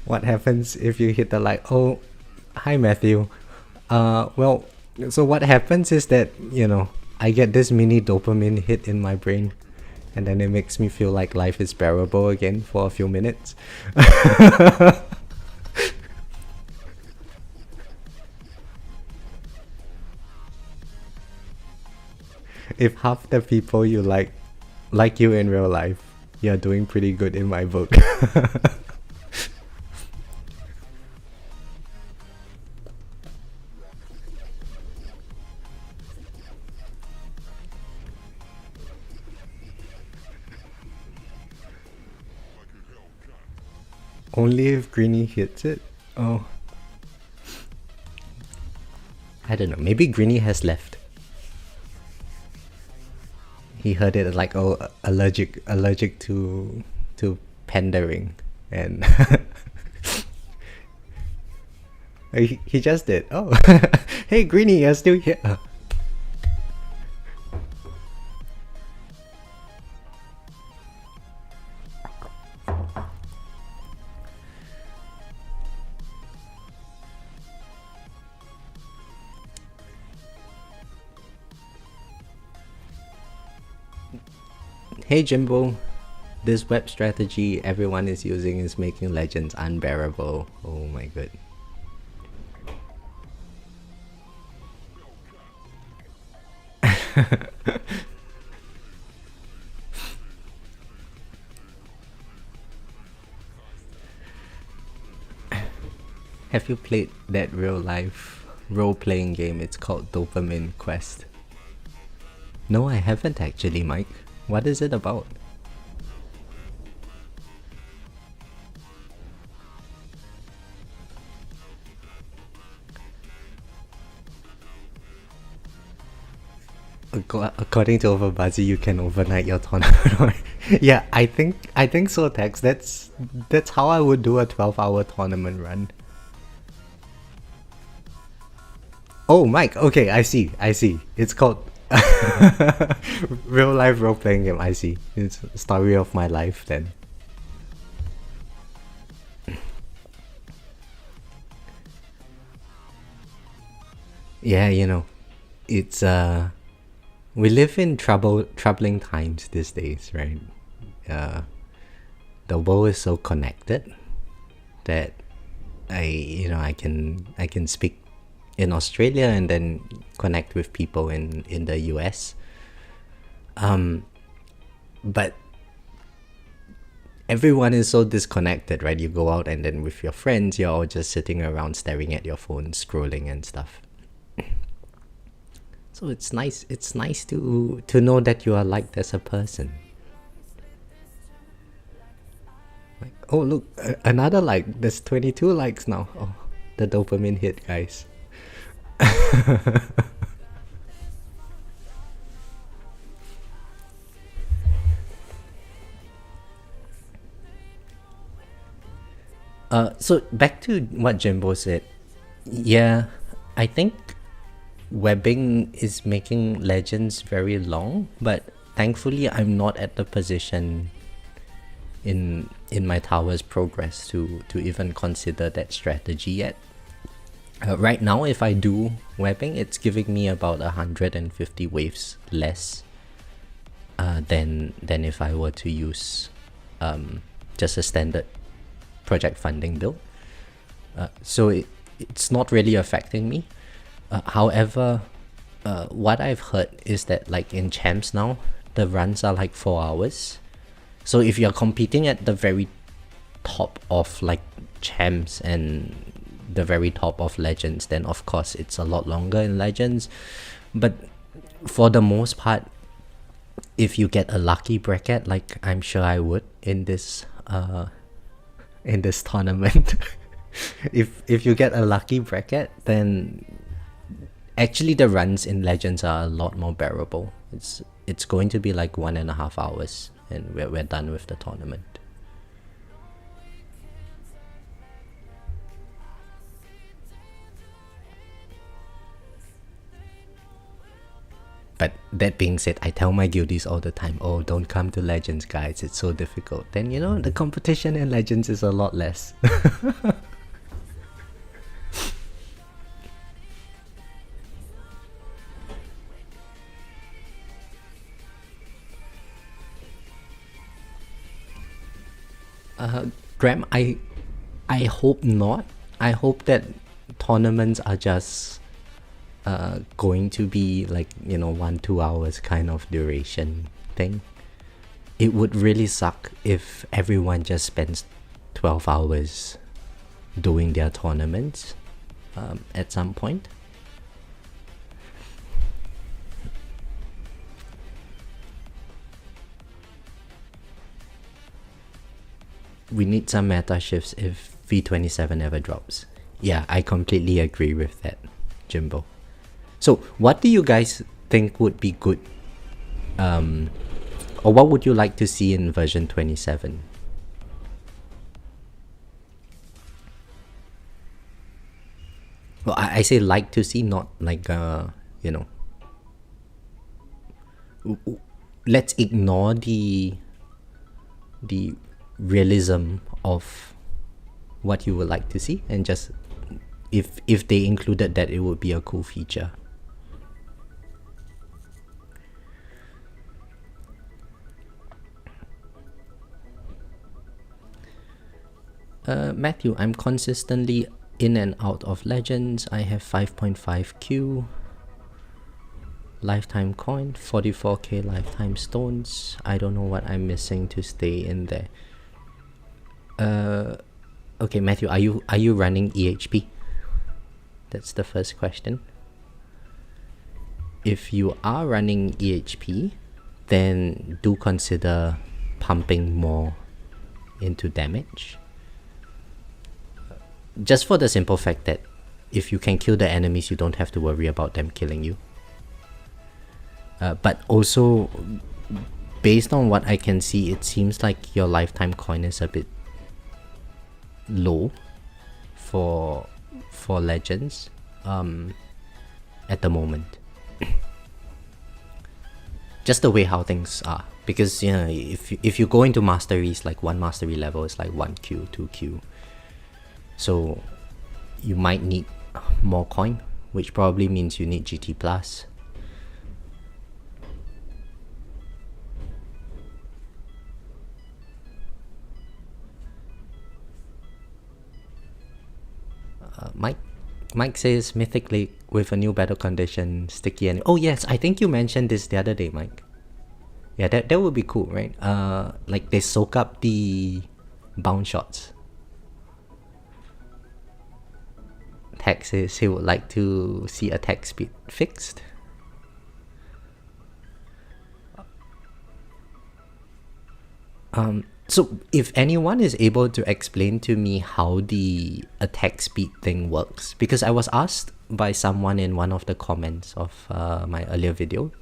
What happens if you hit the like? Oh, hi Matthew. Well, so what happens is that, you know, I get this mini dopamine hit in my brain, and then it makes me feel like life is bearable again for a few minutes. If half the people you like you in real life, you're doing pretty good in my book. Only if Greenie hits it? Oh. I don't know, maybe Greenie has left. He heard it like, oh, allergic to pandering, and he just did. Oh, hey Greenie, you're still here. Hey Jimbo, this web strategy everyone is using is making legends unbearable. Oh my god. Have you played that real life role playing game? It's called Dopamine Quest. No, I haven't actually, Mike. What is it about? According to Overbuzzy, you can overnight your tournament. Yeah, I think so, Tex. That's how I would do a 12-hour tournament run. Oh, Mike. Okay, I see. It's called real life role playing game. I see. It's a story of my life then. Yeah, it's we live in troubling times these days, right? Uh, the world is so connected that I can speak in Australia and then connect with people in the US. But everyone is so disconnected, right? You go out and then with your friends, you're all just sitting around staring at your phone, scrolling and stuff. So it's nice. It's nice to know that you are liked as a person. Like, oh look, another like. There's 22 likes now. Oh, the dopamine hit, guys. So back to what Jimbo said. Yeah, I think webbing is making legends very long, but thankfully I'm not at the position in my tower's progress to even consider that strategy yet. Right now, if I do webbing, it's giving me about 150 waves less than if I were to use just a standard project funding build. So it's not really affecting me. However, what I've heard is that like in champs now, the runs are like 4 hours. So if you're competing at the very top of like champs and the very top of legends, then of course it's a lot longer in legends. But for the most part, if you get a lucky bracket, like I'm sure I would in this tournament, if you get a lucky bracket, then actually the runs in legends are a lot more bearable. It's going to be like 1.5 hours and we're done with the tournament. But that being said, I tell my guildies all the time, oh, don't come to legends, guys, it's so difficult. Then the competition in legends is a lot less. Graham, I hope not. I hope that tournaments are just going to be like 1-2 hours kind of duration thing. It would really suck if everyone just spends 12 hours doing their tournaments at some point. We need some meta shifts if V27 ever drops. Yeah, I completely agree with that, Jimbo. So what do you guys think would be good, or what would you like to see in version 27? Well, I say like to see, not like let's ignore the realism of what you would like to see, and just if they included that, it would be a cool feature. Matthew, I'm consistently in and out of legends. I have 5.5 Q. lifetime coin, 44k lifetime stones. I don't know what I'm missing to stay in there. Okay, Matthew, are you running EHP? That's the first question. If you are running EHP, then do consider pumping more into damage. Just for the simple fact that if you can kill the enemies, you don't have to worry about them killing you. But also, based on what I can see, it seems like your lifetime coin is a bit low for legends at the moment. Just the way how things are, because you know, if you go into masteries, like one mastery level is like 1Q, 2Q, so you might need more coin, which probably means you need GT plus. Mike says Mythic League with a new battle condition, sticky, and oh yes, I think you mentioned this the other day, Mike. Yeah, that would be cool, right? Like they soak up the bounce shots. Tech says he would like to see attack speed fixed. So if anyone is able to explain to me how the attack speed thing works, because I was asked by someone in one of the comments of my earlier video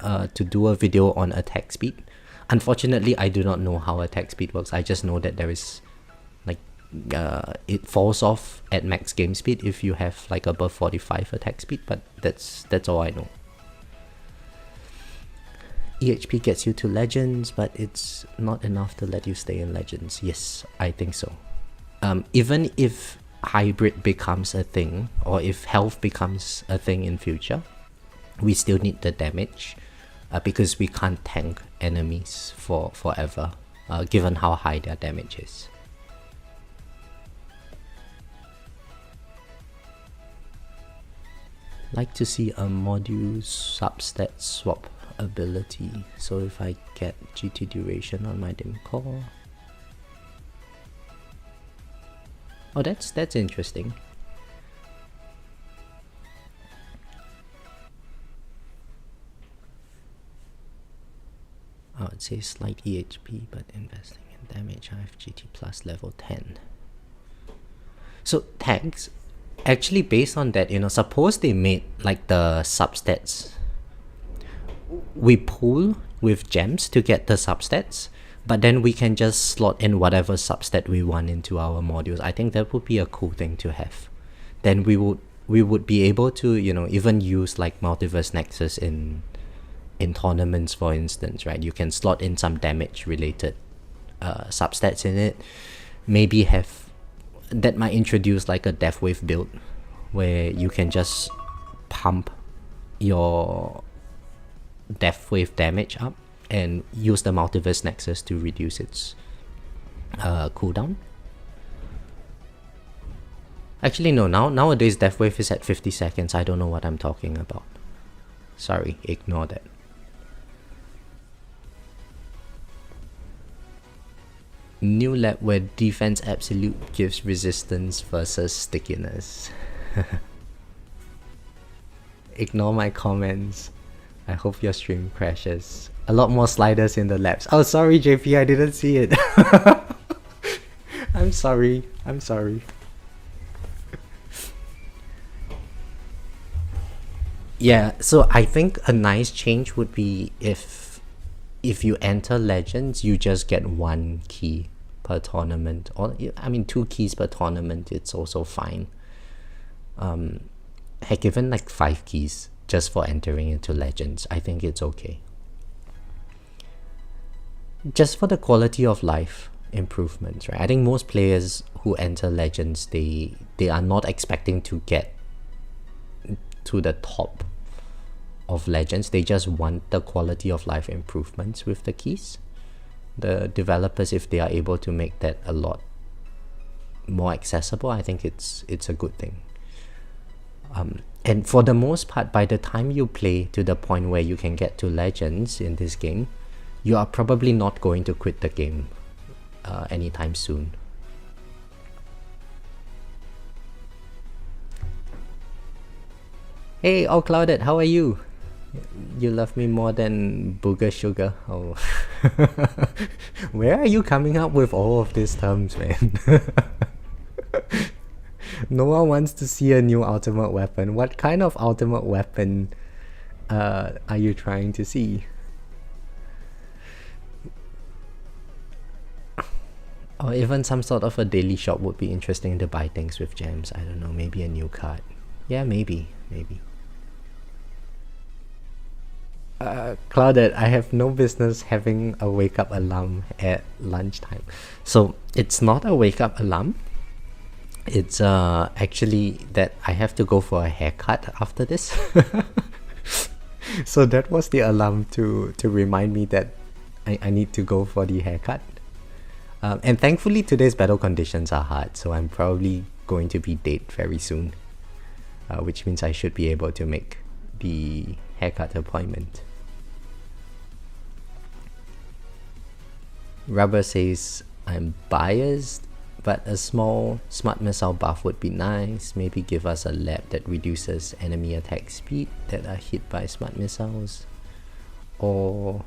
to do a video on attack speed. Unfortunately, I do not know how attack speed works. I just know that there is like it falls off at max game speed if you have like above 45 attack speed, but that's all I know. EHP gets you to Legends, but it's not enough to let you stay in Legends. Yes, I think so. Even if hybrid becomes a thing, or if health becomes a thing in future, we still need the damage because we can't tank enemies for forever, given how high their damage is. Like to see a module substat swap ability, so if I get GT duration on my dim core. Oh, that's interesting. I would say slight EHP, but investing in damage. I have GT plus level 10. So tags, actually based on that, you know, suppose they made like the substats. We pull with gems to get the substats, but then we can just slot in whatever substat we want into our modules. I think that would be a cool thing to have. Then we would be able to, you know, even use like Multiverse Nexus in tournaments, for instance, right? You can slot in some damage related substats in it. Maybe have that might introduce like a Death Wave build where you can just pump your Death Wave damage up and use the Multiverse Nexus to reduce its cooldown. Actually no, nowadays Death Wave is at 50 seconds. I don't know what I'm talking about. Sorry, ignore that. New lab where defense absolute gives resistance versus stickiness. Ignore my comments. I hope your stream crashes. A lot more sliders in the labs. Oh, sorry, JP, I didn't see it. I'm sorry. Yeah, so I think a nice change would be if you enter Legends, you just get 1 key per tournament, or I mean 2 keys per tournament. It's also fine. Heck, even like 5 keys just for entering into Legends, I think it's okay. Just for the quality of life improvements, right? I think most players who enter Legends, they are not expecting to get to the top of Legends. They just want the quality of life improvements with the keys. The developers, if they are able to make that a lot more accessible, I think it's a good thing. And for the most part, by the time you play to the point where you can get to Legends in this game, you are probably not going to quit the game anytime soon. Hey, All Clouded, how are you? You love me more than booger sugar. Oh. Where are you coming up with all of these terms, man? No one wants to see a new ultimate weapon. What kind of ultimate weapon are you trying to see? Or even some sort of a daily shop would be interesting to buy things with gems. I don't know, maybe a new card. Yeah, maybe. Clouded, I have no business having a wake up alarm at lunchtime. So it's not a wake up alarm. It's actually that I have to go for a haircut after this. So that was the alarm to remind me that I need to go for the haircut. And thankfully today's battle conditions are hard, so I'm probably going to be dead very soon, which means I should be able to make the haircut appointment. Rubber says, I'm biased, but a small smart missile buff would be nice. Maybe give us a lab that reduces enemy attack speed that are hit by smart missiles, or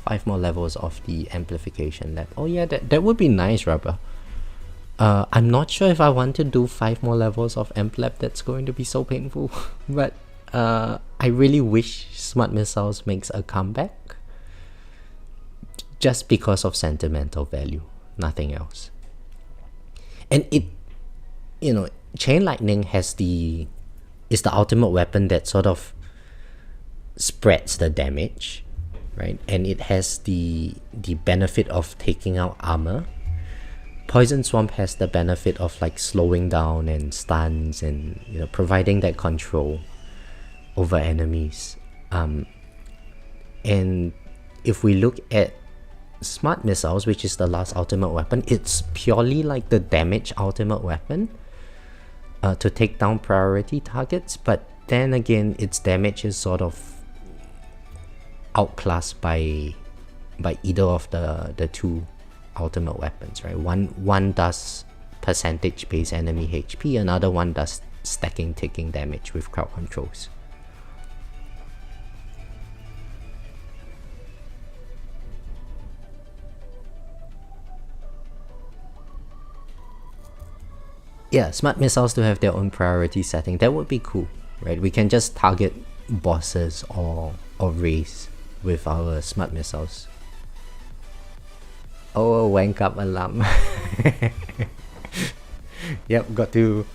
5 more levels of the amplification lab. Oh yeah, that would be nice, Rubber. I'm not sure if I want to do 5 more levels of amp lab. That's going to be so painful. But I really wish smart missiles makes a comeback, just because of sentimental value, nothing else. And it, Chain Lightning is the ultimate weapon that sort of spreads the damage, right? And it has the benefit of taking out armor. Poison Swamp has the benefit of like slowing down and stuns and providing that control over enemies. And if we look at smart missiles, which is the last ultimate weapon, it's purely like the damage ultimate weapon to take down priority targets, but then again its damage is sort of outclassed by either of the two ultimate weapons, right? One does percentage based enemy HP, another one does stacking ticking damage with crowd controls. Yeah, smart missiles to have their own priority setting, that would be cool, right? We can just target bosses or rays with our smart missiles. Oh, wank up alarm. Yep, got to,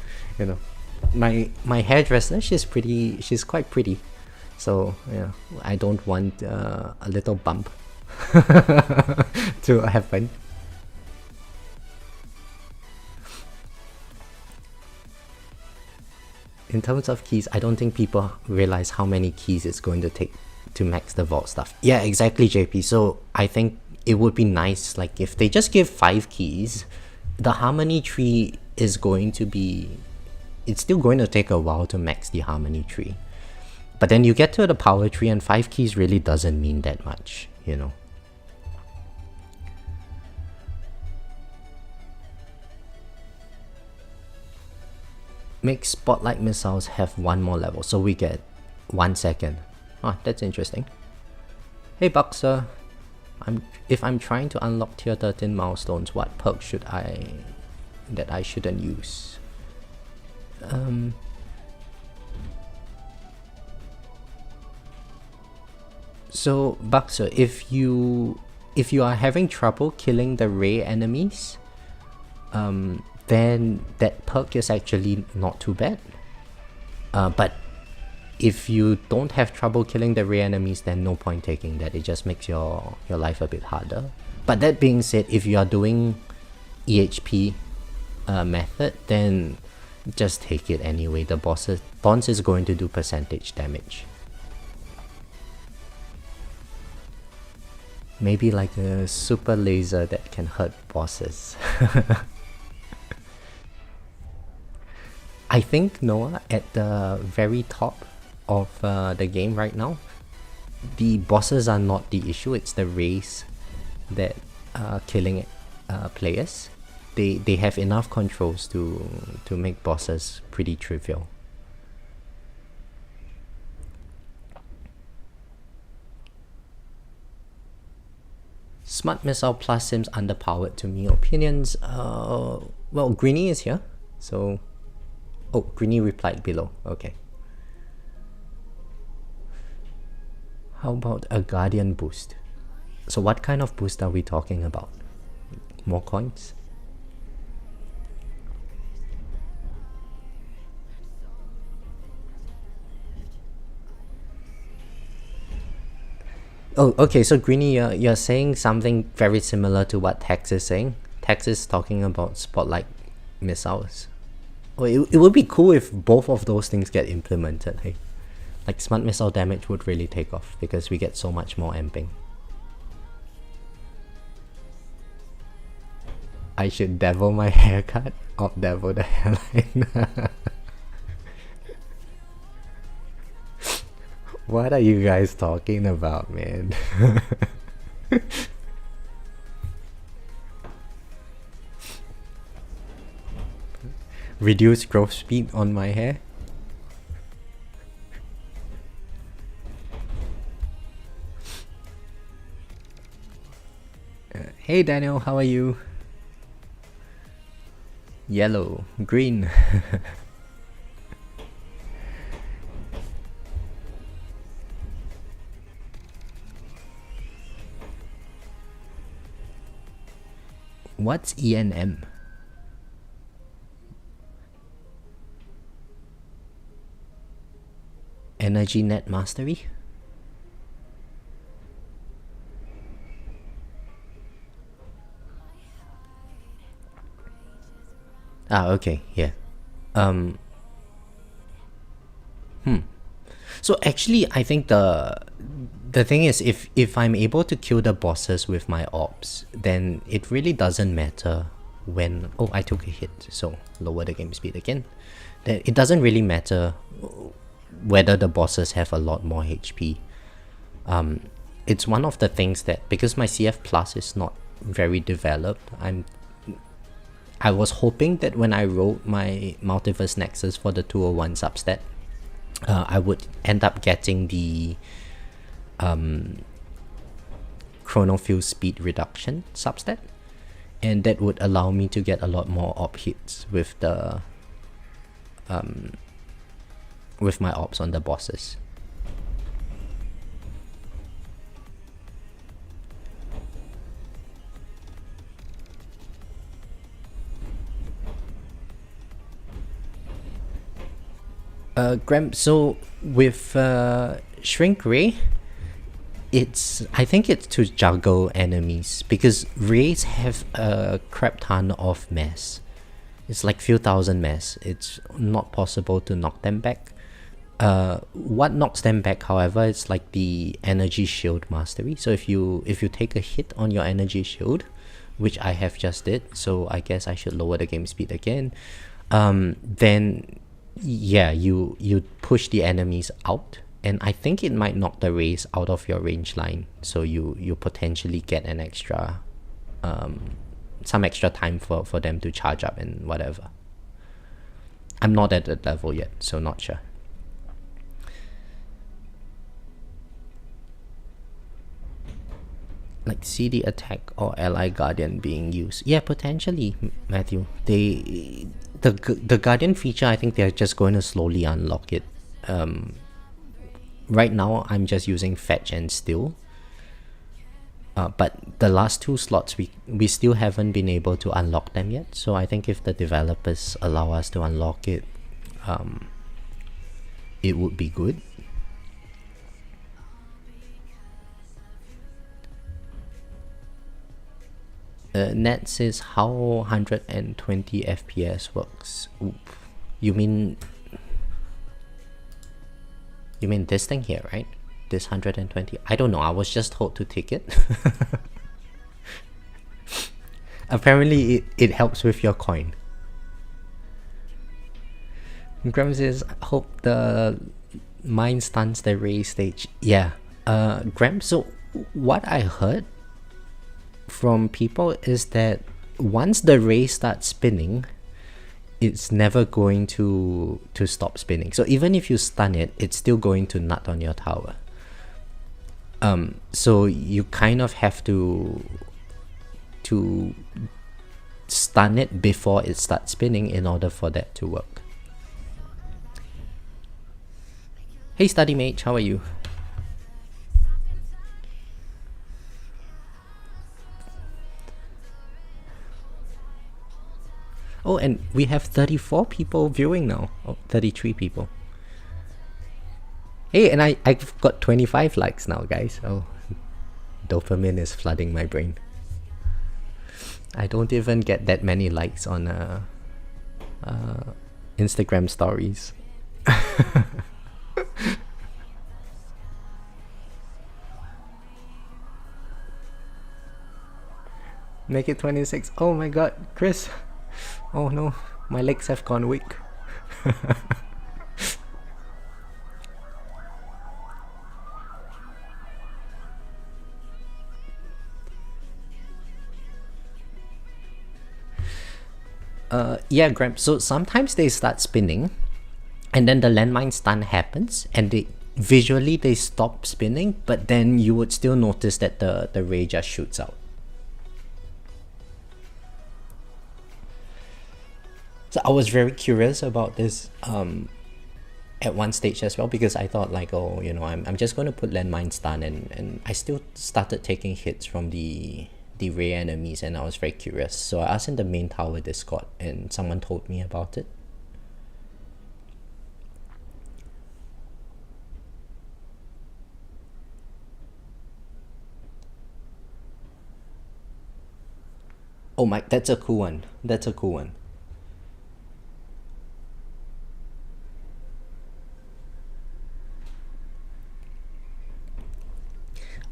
my hairdresser, she's quite pretty, so yeah, I don't want a little bump to happen. In terms of keys, I don't think people realize how many keys it's going to take to max the vault stuff. Yeah, exactly, JP. So I think it would be nice, like if they just give 5 keys, the harmony tree is going to be, it's still going to take a while to max the harmony tree. But then you get to the power tree and 5 keys really doesn't mean that much, Make spotlight missiles have 1 more level, so we get 1 second. Ah, that's interesting. Hey Boxer, if I'm trying to unlock tier 13 milestones, what perk should I shouldn't use? So Boxer, if you are having trouble killing the ray enemies, then that perk is actually not too bad. But if you don't have trouble killing the ray enemies, then no point taking that. It just makes your life a bit harder. But that being said, if you are doing EHP method, then just take it anyway. The boss is going to do percentage damage. Maybe like a super laser that can hurt bosses. I think, Noah, at the very top of the game right now, the bosses are not the issue. It's the race that are killing players. They have enough controls to make bosses pretty trivial. Smart Missile Plus seems underpowered to me. Opinions? Well, Greenie is here, so... Oh, Greenie replied below. Okay. How about a Guardian boost? So what kind of boost are we talking about? More coins? Oh, okay, so Greenie, you're saying something very similar to what Tex is saying. Tex is talking about Spotlight missiles. Oh, it would be cool if both of those things get implemented, hey? Like, Smart Missile damage would really take off because we get so much more amping. I should devil my haircut or devil the hairline. What are you guys talking about, man? Reduce growth speed on my hair? Hey Daniel, how are you? Yellow, green. What's ENM? Energy Net Mastery? Ah, okay, yeah. So actually, I think the thing is, if I'm able to kill the bosses with my orbs, then it really doesn't matter when... Oh, I took a hit, so lower the game speed again. Then it doesn't really matter whether the bosses have a lot more HP. It's one of the things that, because my CF Plus is not very developed, I was hoping that when I wrote my Multiverse Nexus for the 201 substat, I would end up getting the Chronofuel speed reduction substat, and that would allow me to get a lot more op hits with the with my ops on the bosses. Graham, so with Shrink Ray, I think it's to juggle enemies, because Rays have a crap ton of mass. It's like few thousand mass. It's not possible to knock them back. What knocks them back, however, is like the energy shield mastery. So if you take a hit on your energy shield, which I have just did, so I guess I should lower the game speed again, then yeah, you push the enemies out, and I think it might knock the rays out of your range line, so you potentially get an extra some extra time for them to charge up and whatever. I'm not at that level yet, so not sure. Like CD attack or ally guardian being used. Yeah, potentially, Matthew. The guardian feature, I think they're just going to slowly unlock it. Right now I'm just using fetch and steal, but the last two slots we still haven't been able to unlock them yet, so I think if the developers allow us to unlock it, it would be good. Net says how 120 FPS works. Oof. You mean this thing here, right? This 120. I don't know, I was just told to take it. Apparently it helps with your coin. Graham says, hope the mind stuns the Ray stage. Yeah. Graham, so what I heard from people is that once the Ray starts spinning, it's never going to stop spinning. So even if you stun it, it's still going to nut on your tower. So you kind of have to stun it before it starts spinning in order for that to work. Hey Study Mage, how are you? Oh, and we have 34 people viewing now. Oh, 33 people. Hey, and I've got 25 likes now, guys. Oh, dopamine is flooding my brain. I don't even get that many likes on Instagram stories. Make it 26. Oh my god, Chris. Oh no, my legs have gone weak. Yeah, Graham. So sometimes they start spinning, and then the landmine stun happens, and visually they stop spinning, but then you would still notice that the ray just shoots out. So I was very curious about this at one stage as well, because I thought like, oh, you know, I'm just going to put landmine stun, and I still started taking hits from the ray enemies, and I was very curious. So I asked in the main tower Discord, and someone told me about it. Oh my, that's a cool one. That's a cool one.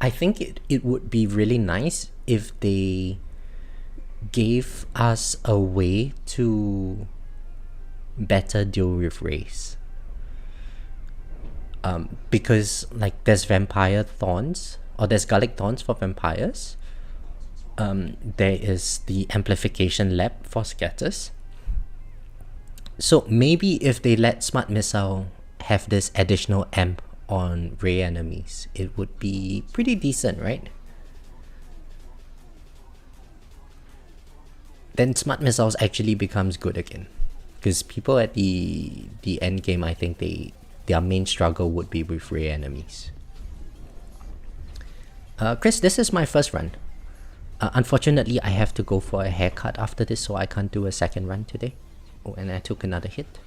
I think it would be really nice if they gave us a way to better deal with rays. Because like there's vampire thorns, or there's garlic thorns for vampires. There is the amplification lab for scatters. So maybe if they let Smart Missile have this additional amp on ray enemies, it would be pretty decent, right? Then Smart Missiles actually becomes good again, because people at the end game, I think their main struggle would be with ray enemies. Chris, this is my first run. Unfortunately, I have to go for a haircut after this, so I can't do a second run today. Oh, and I took another hit.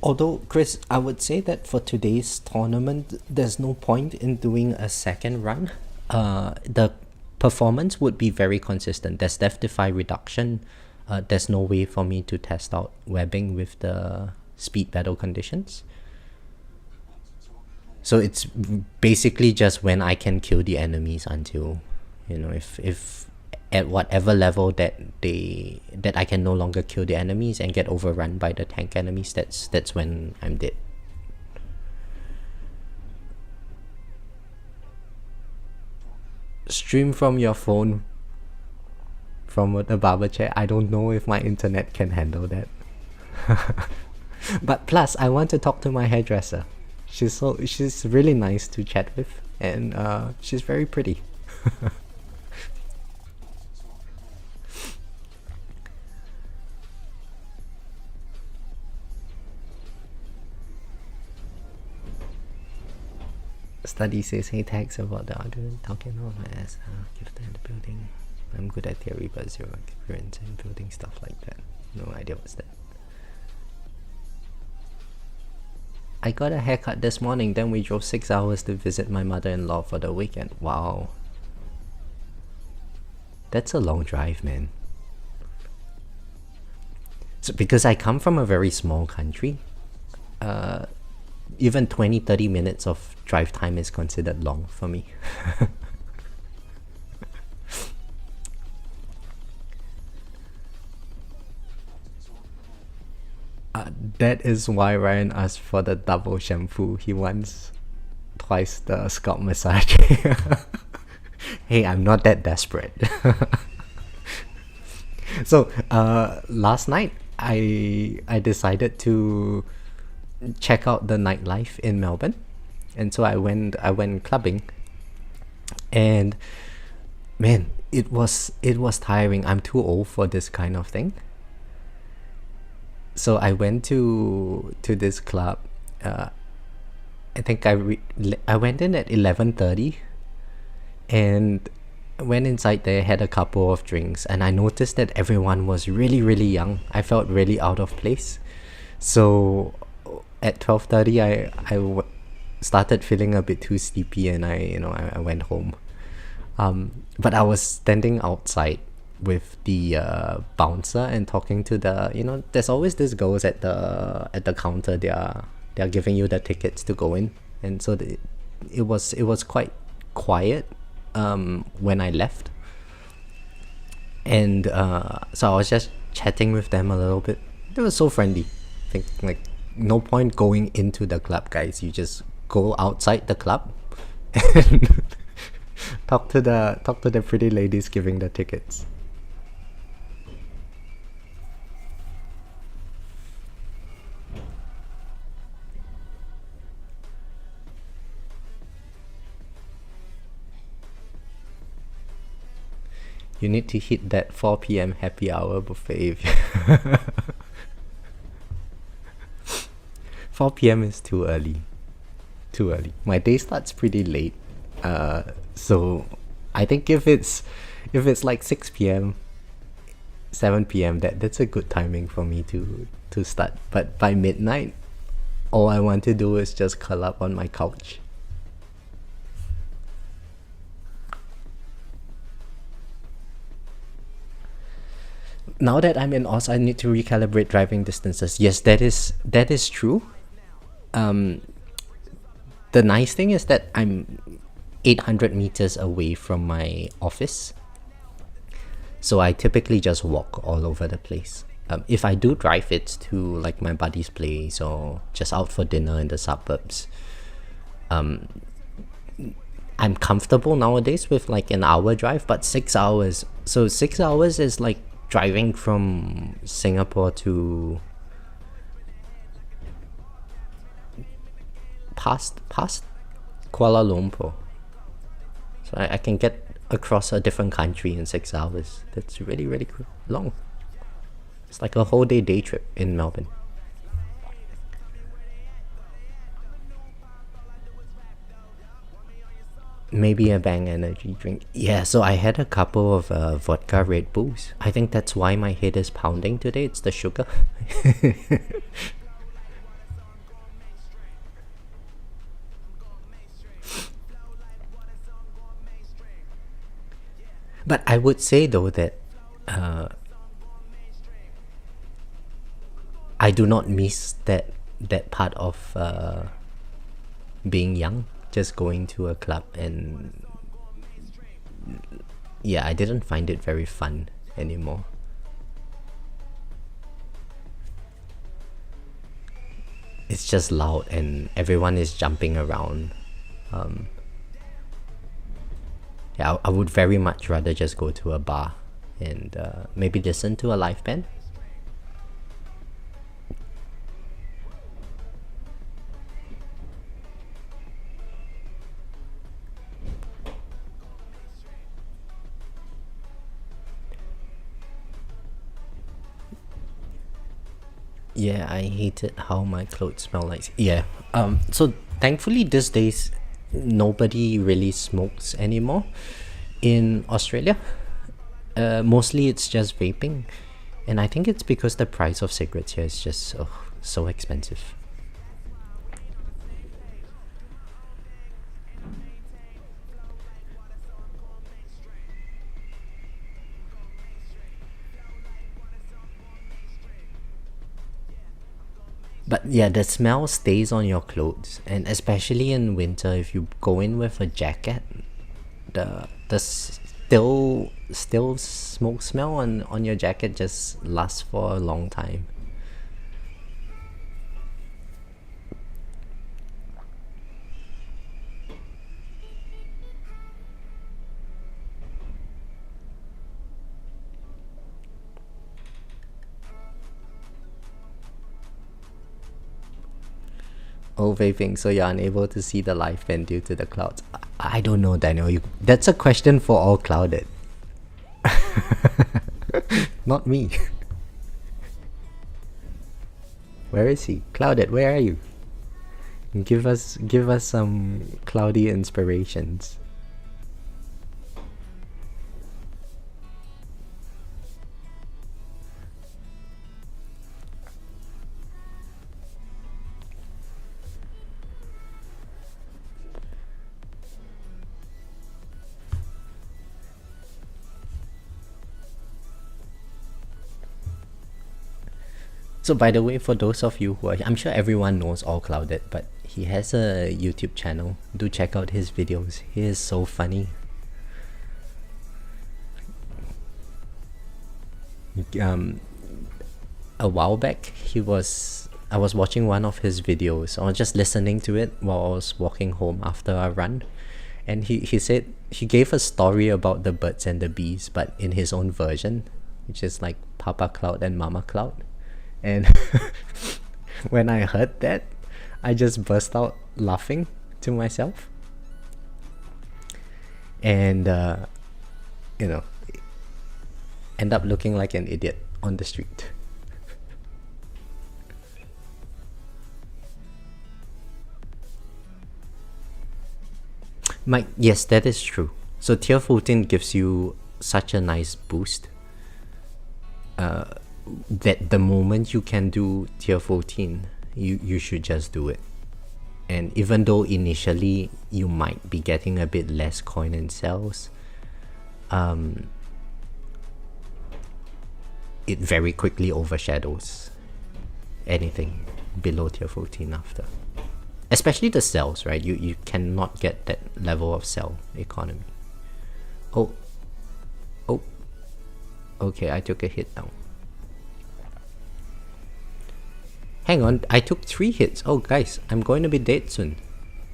Although, Chris, I would say that for today's tournament, there's no point in doing a second run. The performance would be very consistent. There's Defy reduction. There's no way for me to test out webbing with the speed battle conditions. So it's basically just when I can kill the enemies until, you know, if at whatever level that I can no longer kill the enemies and get overrun by the tank enemies, that's when I'm dead. Stream from your phone from the barber chair. I don't know if my internet can handle that. But plus I want to talk to my hairdresser. She's really nice to chat with, and she's very pretty. Study says, hey, tags about the other talking on my ass. Give them the building. I'm good at theory, but zero experience in building stuff like that. No idea what's that. I got a haircut this morning, then we drove 6 hours to visit my mother-in-law for the weekend. Wow. That's a long drive, man. So because I come from a very small country, even 20-30 minutes of drive time is considered long for me. That is why Ryan asked for the double shampoo. He wants twice the scalp massage. Hey, I'm not that desperate. So last night I decided to check out the nightlife in Melbourne, and so I went clubbing, and man, it was tiring. I'm too old for this kind of thing. So I went to this club. I think I went in at 11:30, and went inside there, had a couple of drinks, and I noticed that everyone was really, really young. I felt really out of place. So at 12:30, I started feeling a bit too sleepy, and I went home. But I was standing outside with the bouncer and talking to the, there's always these girls at the counter. They're giving you the tickets to go in, and so it was quite quiet when I left, and so I was just chatting with them a little bit. They were so friendly. I think like no point going into the club, guys. You just go outside the club and talk to the pretty ladies giving the tickets. You need to hit that 4 p.m. happy hour buffet. 4 p.m. is too early. Too early. My day starts pretty late. So I think if it's like 6 p.m., 7 p.m., that's a good timing for me to start. But by midnight, all I want to do is just curl up on my couch. Now that I'm in Oz, I need to recalibrate driving distances. Yes, that is true. The nice thing is that I'm 800 meters away from my office, so I typically just walk all over the place. If I do drive, it's to like my buddy's place or just out for dinner in the suburbs. I'm comfortable nowadays with like an hour drive, but 6 hours. So 6 hours is like driving from Singapore to past Kuala Lumpur. So I can get across a different country in 6 hours. That's really, really long. It's like a whole day trip in Melbourne. Maybe a Bang energy drink. Yeah, so I had a couple of vodka Red Bulls. I think that's why my head is pounding today. It's the sugar. But I would say though that I do not miss that part of being young, just going to a club, and yeah, I didn't find it very fun anymore. It's just loud and everyone is jumping around. Yeah, I would very much rather just go to a bar and maybe listen to a live band. Yeah, I hated how my clothes smell like. Yeah. So thankfully these days nobody really smokes anymore in Australia. Mostly it's just vaping, and I think it's because the price of cigarettes here is just so expensive. But yeah, the smell stays on your clothes, and especially in winter, if you go in with a jacket, the still smoke smell on your jacket just lasts for a long time. Oh, vaping, so you're unable to see the live pen due to the clouds. I don't know, Daniel. That's a question for all clouded. Not me. Where is he? Clouded, where are you? Give us some cloudy inspirations. So by the way, for those of you who are, I'm sure everyone knows All Clouded, but he has a YouTube channel. Do check out his videos. He is so funny. A while back, I was watching one of his videos. I was just listening to it while I was walking home after a run, and he said he gave a story about the birds and the bees, but in his own version, which is like Papa Cloud and Mama Cloud. And when I heard that, I just burst out laughing to myself. And, end up looking like an idiot on the street. Mike, yes, that is true. So tier 14 gives you such a nice boost. That the moment you can do tier 14, you should just do it. And even though initially you might be getting a bit less coin and cells, it very quickly overshadows anything below tier 14 after. Especially the cells, right? You cannot get that level of cell economy. Oh. Okay, I took a hit now. Hang on, I took 3 hits. Oh guys, I'm going to be dead soon.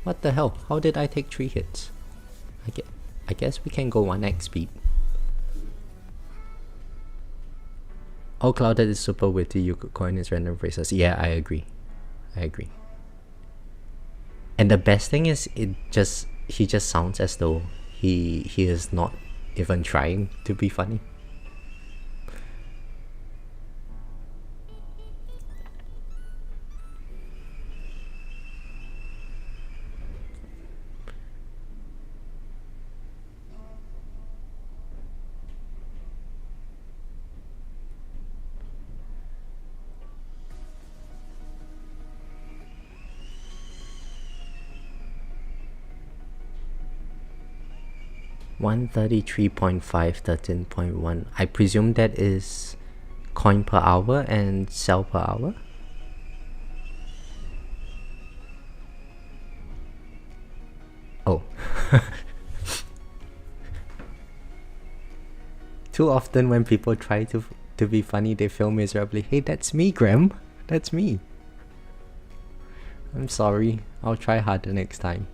What the hell? How did I take 3 hits? I guess we can go 1x speed. Oh, Clouded is super witty. You could coin his random phrases. Yeah, I agree. And the best thing is, he just sounds as though he is not even trying to be funny. $133.5, 13.1. I presume that is coin per hour and cell per hour. Oh. Too often when people try to be funny, they fail miserably. Hey, that's me, Graham. That's me. I'm sorry. I'll try harder next time.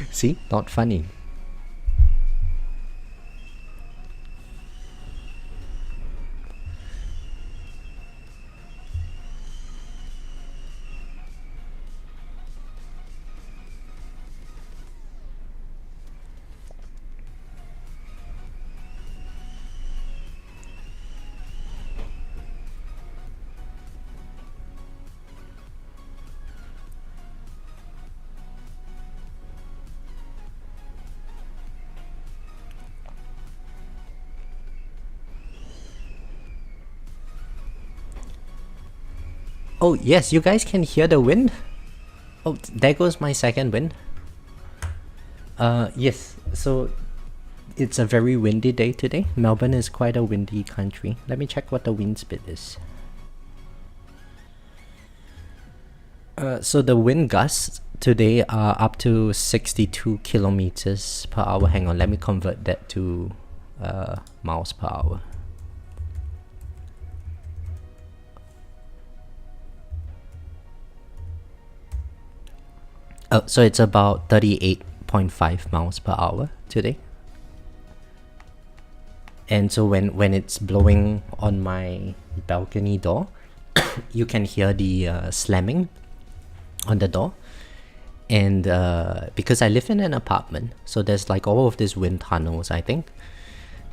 See? Not funny. Oh, yes, you guys can hear the wind? Oh, there goes my second wind. Yes, so it's a very windy day today. Melbourne is quite a windy country. Let me check what the wind speed is. So the wind gusts today are up to 62 kilometers per hour. Hang on, let me convert that to miles per hour. So it's about 38.5 miles per hour today. And so when it's blowing on my balcony door, you can hear the slamming on the door. And because I live in an apartment, so there's like all of these wind tunnels, I think,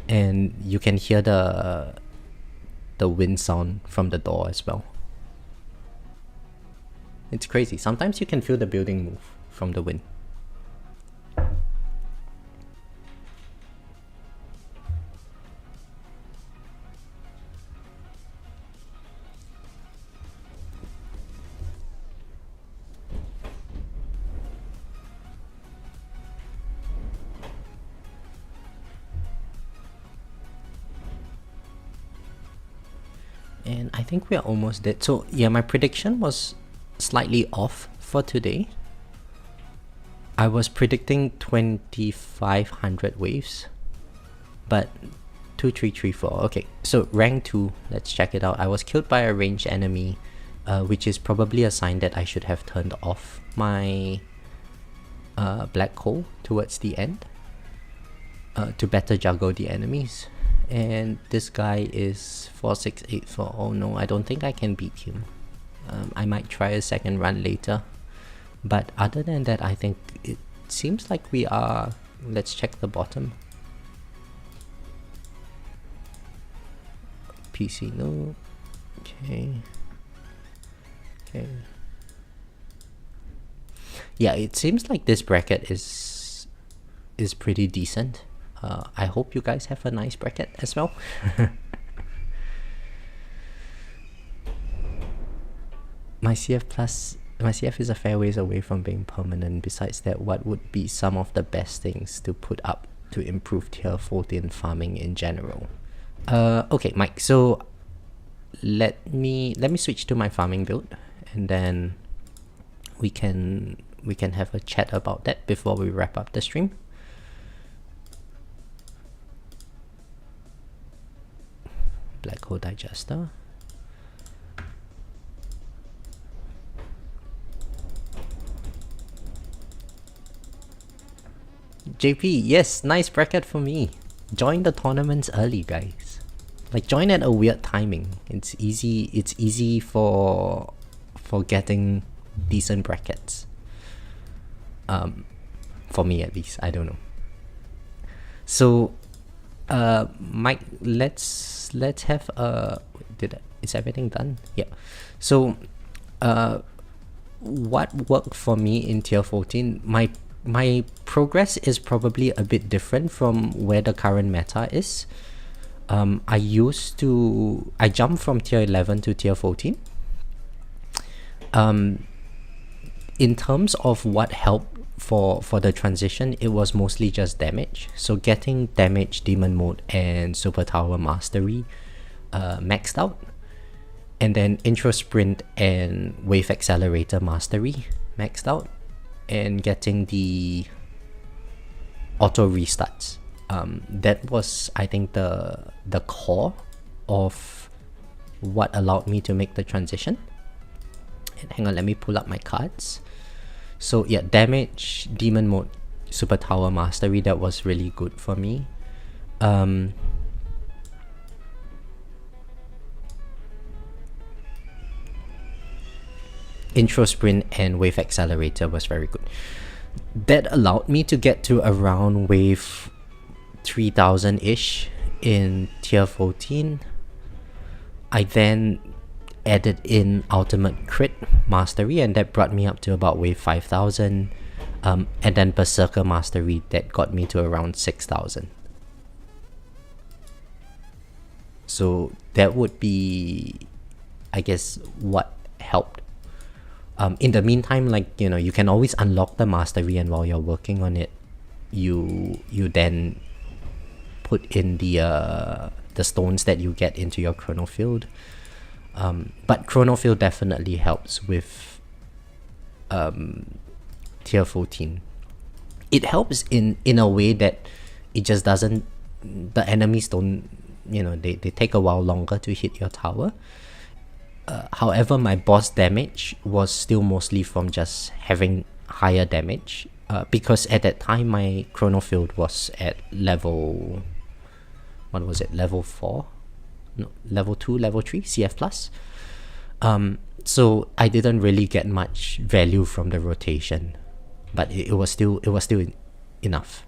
and you can hear the wind sound from the door as well. It's crazy. Sometimes you can feel the building move from the wind. And I think we're almost dead. So yeah, my prediction was slightly off for today. I was predicting 2500 waves, but 2334. Okay, so rank 2, let's check it out. I was killed by a ranged enemy, which is probably a sign that I should have turned off my black hole towards the end to better juggle the enemies. And this guy is 4684. Oh no, I don't think I can beat him. I might try a second run later, but other than that, I think it seems like we are. Let's check the bottom. PC, no. Okay. Yeah, it seems like this bracket is pretty decent. I hope you guys have a nice bracket as well. My CF is a fair ways away from being permanent. Besides that, what would be some of the best things to put up to improve tier 14 farming in general? Okay, Mike, so let me switch to my farming build, and then we can have a chat about that before we wrap up the stream. Black hole digester. JP, yes, nice bracket for me. Join the tournaments early, guys. Like, join at a weird timing. It's easy for getting decent brackets. For me at least, I don't know. So Mike, let's have is everything done? Yeah. So what worked for me in tier 14, my progress is probably a bit different from where the current meta is. I jumped from tier 11 to tier 14. In terms of what helped for the transition, it was mostly just damage. So getting damage, demon mode, and super tower mastery maxed out, and then intro sprint and wave accelerator mastery maxed out, and getting the auto restarts. That was, I think, the core of what allowed me to make the transition. And hang on, let me pull up my cards. So yeah, damage, demon mode, super tower mastery, that was really good for me. Intro sprint and wave accelerator was very good. That allowed me to get to around wave 3000-ish in tier 14. I then added in ultimate crit mastery, and that brought me up to about wave 5000, and then berserker mastery that got me to around 6000. So that would be, I guess, what helped. In the meantime, like, you know, you can always unlock the mastery, and while you're working on it, you then put in the stones that you get into your chrono field. But chrono field definitely helps with tier 14. It helps in a way that it just doesn't, the enemies don't, they take a while longer to hit your tower. However, my boss damage was still mostly from just having higher damage, because at that time my chrono field was at level, what was it, level 4? No, level 2, level 3 CF plus. So I didn't really get much value from the rotation, but it was still enough.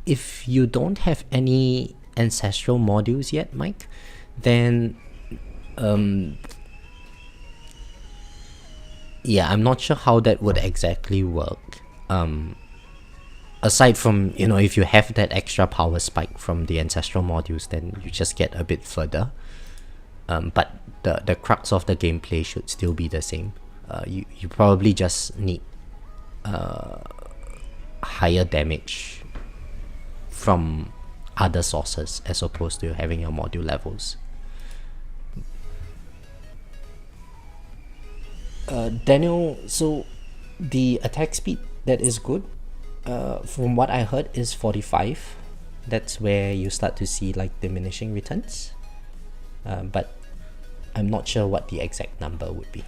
If you don't have any ancestral modules yet, Mike, then yeah, I'm not sure how that would exactly work. Aside from, if you have that extra power spike from the ancestral modules, then you just get a bit further. But the crux of the gameplay should still be the same. You probably just need higher damage from other sources as opposed to having your module levels. Daniel, so the attack speed that is good, from what I heard, is 45. That's where you start to see like diminishing returns, but I'm not sure what the exact number would be.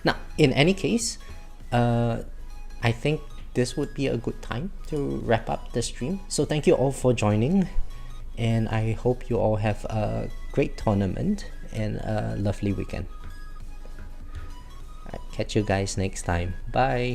Now, in any case, I think this would be a good time to wrap up the stream. So thank you all for joining, and I hope you all have a great tournament and a lovely weekend. Catch you guys next time. Bye.